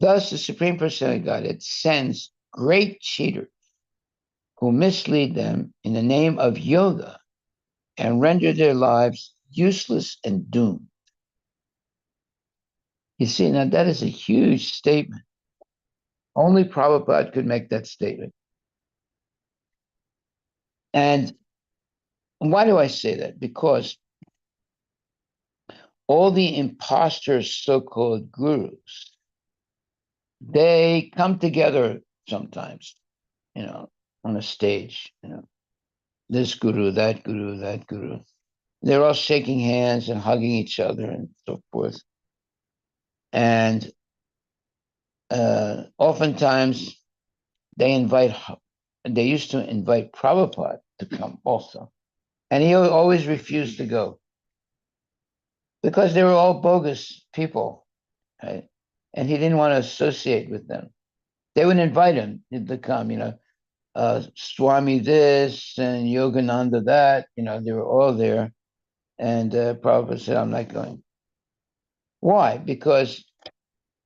Thus, the Supreme Personality of Godhead sends great cheaters who mislead them in the name of yoga and render their lives useless and doomed. You see, now that is a huge statement. Only Prabhupada could make that statement. And why do I say that? Because all the imposters, so-called gurus, they come together sometimes, on a stage, this guru, that guru, that guru. They're all shaking hands and hugging each other and so forth. And oftentimes they used to invite Prabhupada to come also. And he always refused to go because they were all bogus people, right? And he didn't want to associate with them. They would invite him to come, Swami this and Yogananda that, they were all there. And Prabhupada said, I'm not going. Why? Because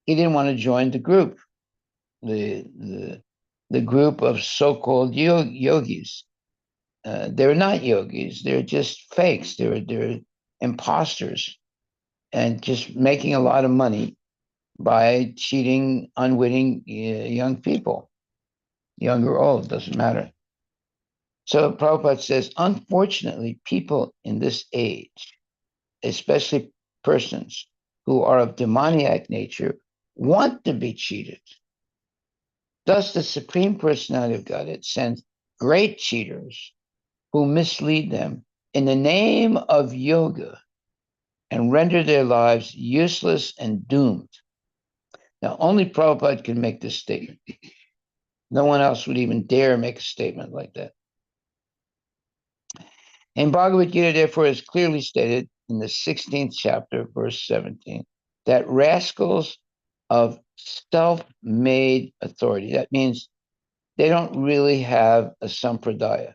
he didn't want to join the group, the group of so-called yogis. They're not yogis. They're just fakes. They're imposters and just making a lot of money by cheating unwitting young people, young or old, doesn't matter. So Prabhupada says, unfortunately, people in this age, especially persons who are of demoniac nature, want to be cheated. Thus, the Supreme Personality of Godhead sends great cheaters who mislead them in the name of yoga and render their lives useless and doomed. Now, only Prabhupada can make this statement. No one else would even dare make a statement like that. In Bhagavad Gita, therefore, is clearly stated in the 16th chapter, verse 17, that rascals of self-made authority, that means they don't really have a sampradaya.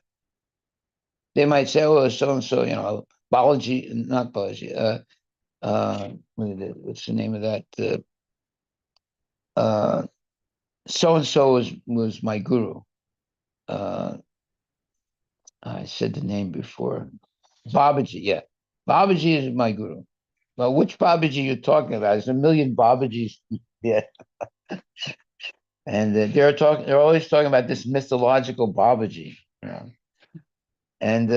They might say, oh, so-and-so, Balaji, not Balaji, what's the name of that? So-and-so was my guru. I said the name before. Babaji, yeah. Babaji is my guru. Well, which Babaji you're talking about? There's a million Babajis. Yeah. And they're always talking about this mythological Babaji. And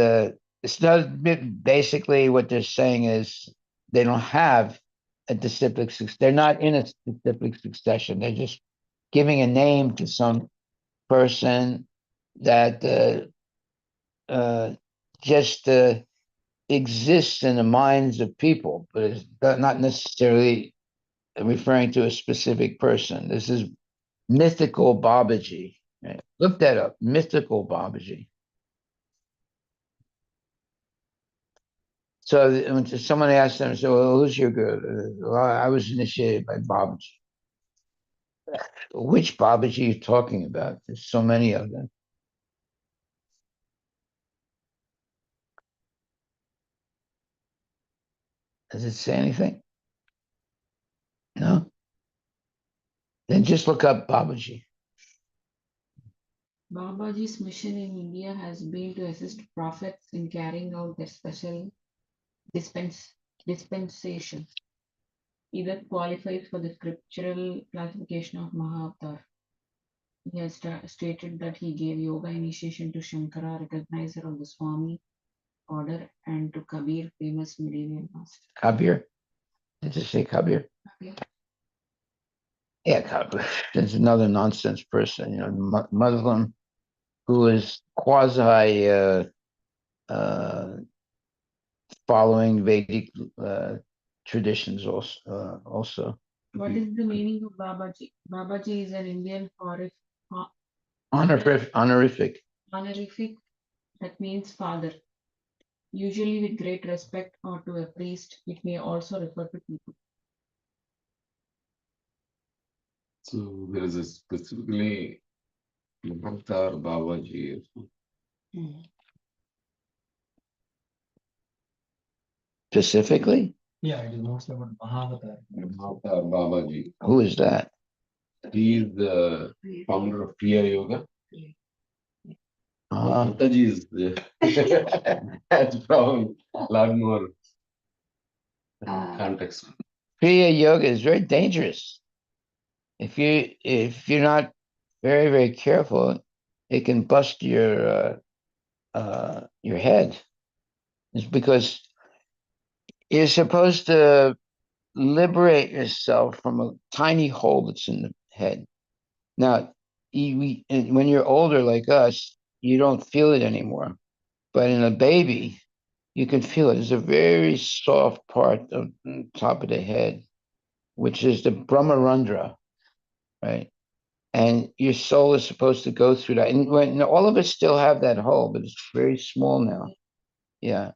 it's not basically what they're saying is they don't have a disciplic succession. They're not in a disciplic succession. They're just giving a name to some person that just exists in the minds of people, but it's not necessarily referring to a specific person. This is mythical Babaji. Right? Look that up, mythical Babaji. So when someone asked them, so well, who's your guru? Well, I was initiated by Babaji. Which Babaji are you talking about? There's so many of them. Does it say anything? No? Then just look up Babaji. Babaji's mission in India has been to assist prophets in carrying out their special dispensation. He that qualifies for the scriptural classification of Mahavatar. He has stated that he gave yoga initiation to Shankara, recognizer of the Swami order, and to Kabir, famous medieval master. Kabir? Did it say Kabir? Kabir. Yeah, Kabir. There's another nonsense person, Muslim who is quasi following Vedic traditions also. What is the meaning of Babaji? Babaji is an Indian Honorific. honorific that means father. Usually with great respect or to a priest, it may also refer to people. So there is a specifically Avatar Babaji. Specifically, Yeah, it is mostly about Mahavatar. Avatar Babaji. who is that? He is the founder of Kriya Yoga. Uh, Mataji is has probably a lot more context. Kriya yoga is very dangerous. If you're not very, very careful, it can bust your head. It's because you're supposed to liberate yourself from a tiny hole that's in the head. Now, when you're older like us, you don't feel it anymore. But in a baby, you can feel it. There's a very soft part of the top of the head, which is the Brahmarandra, right? And your soul is supposed to go through that. And when all of us still have that hole, but it's very small now. Yeah,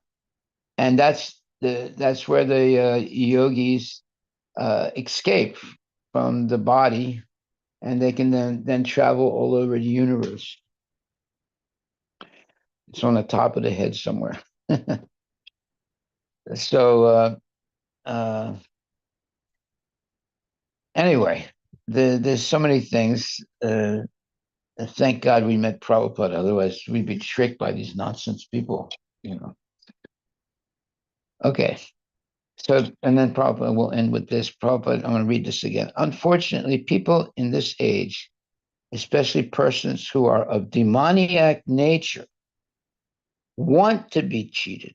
and that's where the yogis escape from the body, and they can then travel all over the universe. It's on the top of the head somewhere. So anyway, there's so many things. Thank God we met Prabhupada. Otherwise, we'd be tricked by these nonsense people. Okay. So, and then Prabhupada will end with this. Prabhupada, I'm going to read this again. Unfortunately, people in this age, especially persons who are of demoniac nature, want to be cheated.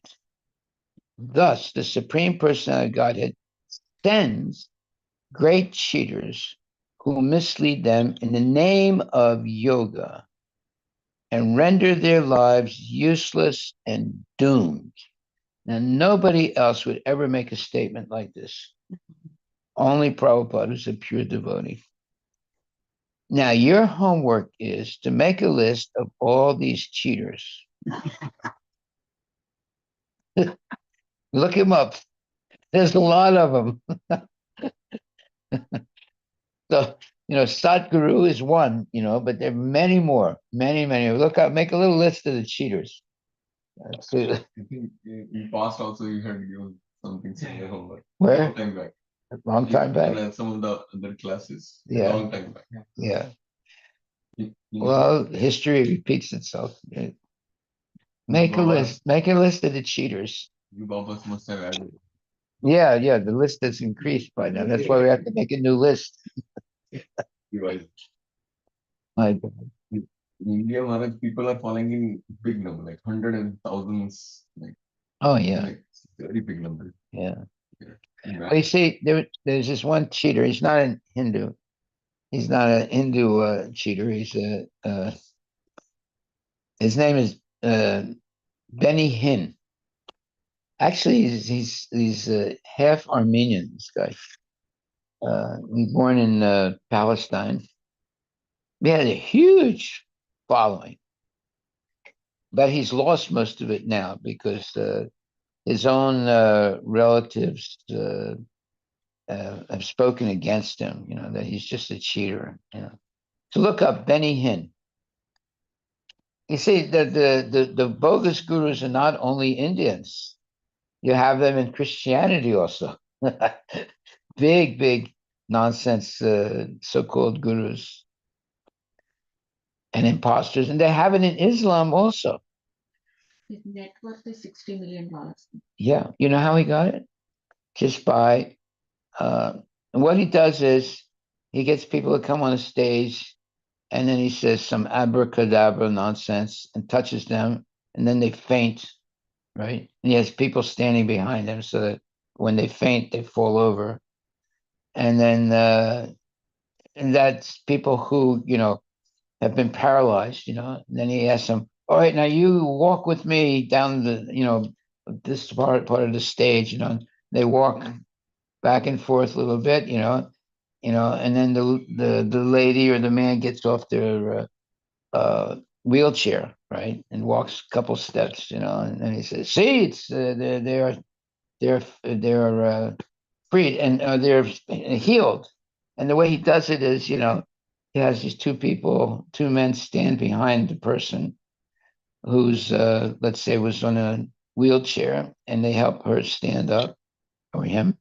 Thus, the Supreme Personality of Godhead sends great cheaters who mislead them in the name of yoga and render their lives useless and doomed. Now, nobody else would ever make a statement like this. Only Prabhupada, who's a pure devotee. Now, your homework is to make a list of all these cheaters. Look him up. There's a lot of them. So, Satguru is one, but there are many more, many, many. Look up, make a little list of the cheaters. I think in past also you had given something similar homework. Where? Long time back. Long time back. In some of the other classes. Yeah. Long time back. Yeah. You Well, history repeats itself. Make a list. Make a list of the cheaters. You Babas must have added. Yeah, the list has increased by now. That's why we have to make a new list. Device. My In India, Maharaj, people are falling in big number, like hundred and thousands, Oh yeah, like very big number. yeah. Yeah. Well, you see, there's this one cheater. He's not a Hindu. He's not a Hindu cheater. His name is Benny Hinn. Actually, he's half Armenian. This guy. He's born in Palestine. He had a huge following, but he's lost most of it now because his own relatives have spoken against him. That he's just a cheater. So look up Benny Hinn. You see, the bogus gurus are not only Indians. You have them in Christianity also. Big nonsense so-called gurus and imposters, and they have it in Islam also. His net worth is $60 million. Yeah, you know how he got it? Just by and what he does is he gets people to come on a stage, and then he says some abracadabra nonsense and touches them, and then they faint, right? And he has people standing behind them so that when they faint, they fall over. And then and that's people who have been paralyzed. And then he asks them, "All right, now you walk with me down this part of the stage." They walk back and forth a little bit. And then the lady or the man gets off their wheelchair, right, and walks a couple steps. And then he says, "See, it's they're freed and they're healed." And the way he does it is, he has these two men stand behind the person who's, let's say, was on a wheelchair, and they help her stand up, or him.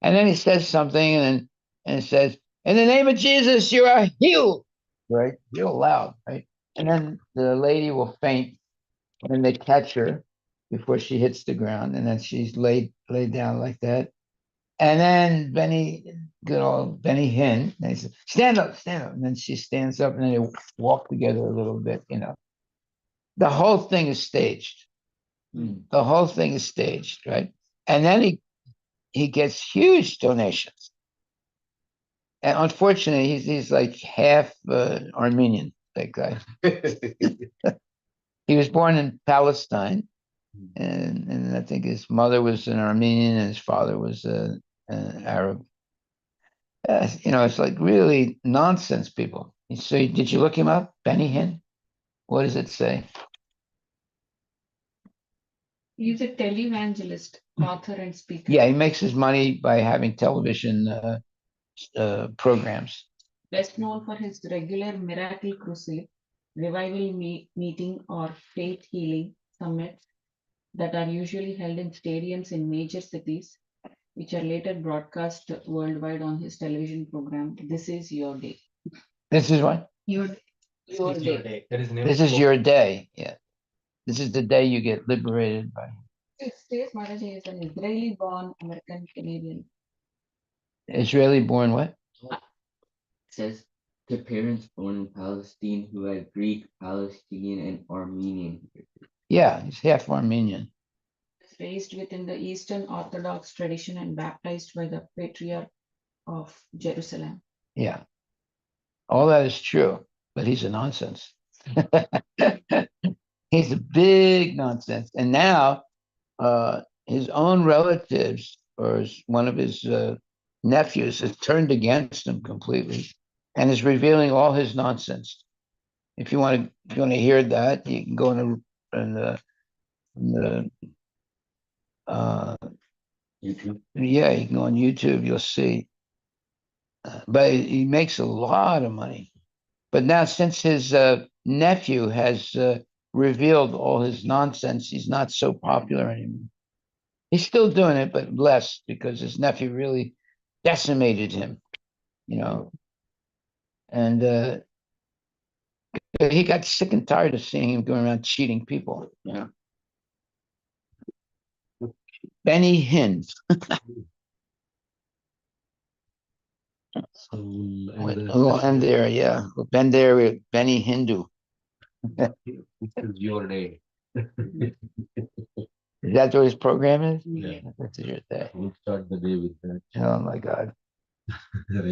And then he says something, and it says, "In the name of Jesus, you are healed." Right, real loud, right? And then the lady will faint, and then they catch her before she hits the ground, and then she's laid down like that. And then good old Benny Hinn, they say, stand up, stand up. And then she stands up, and then they walk together a little bit, The whole thing is staged. The whole thing is staged, right? And then he gets huge donations. And unfortunately, he's like half Armenian, that guy. He was born in Palestine, and I think his mother was an Armenian and his father was an Arab. It's like really nonsense, people. So, did you look him up, Benny Hinn? What does it say? He's a televangelist, author, and speaker. Yeah, he makes his money by having television programs. Best known for his regular Miracle Crusade, revival meeting, or faith healing summits that are usually held in stadiums in major cities, which are later broadcast worldwide on his television program. This is your day. This is what? Your It's your day. day. That is the name This of is the your day. Yeah. This is the day you get liberated by. It says Maharaj is an Israeli-born American Canadian. Israeli born what? It says the parents born in Palestine who had Greek, Palestinian, and Armenian. Yeah, he's half Armenian. Raised within the Eastern Orthodox tradition and baptized by the Patriarch of Jerusalem. Yeah. All that is true, but he's a nonsense. He's a big nonsense. And now his own relatives, or one of his nephews, has turned against him completely and is revealing all his nonsense. If you want to hear that, you can go in the YouTube. yeah, you can go on YouTube, you'll see. But he makes a lot of money. But now, since his nephew has revealed all his nonsense, he's not so popular anymore. He's still doing it, but less, because his nephew really decimated him, and he got sick and tired of seeing him going around cheating people. Benny Hinn. We'll end there, yeah. We'll end there with Benny Hindu. This is your day. Is that what his program is? Yeah. This is your day. We'll start the day with that. Oh my God. Hare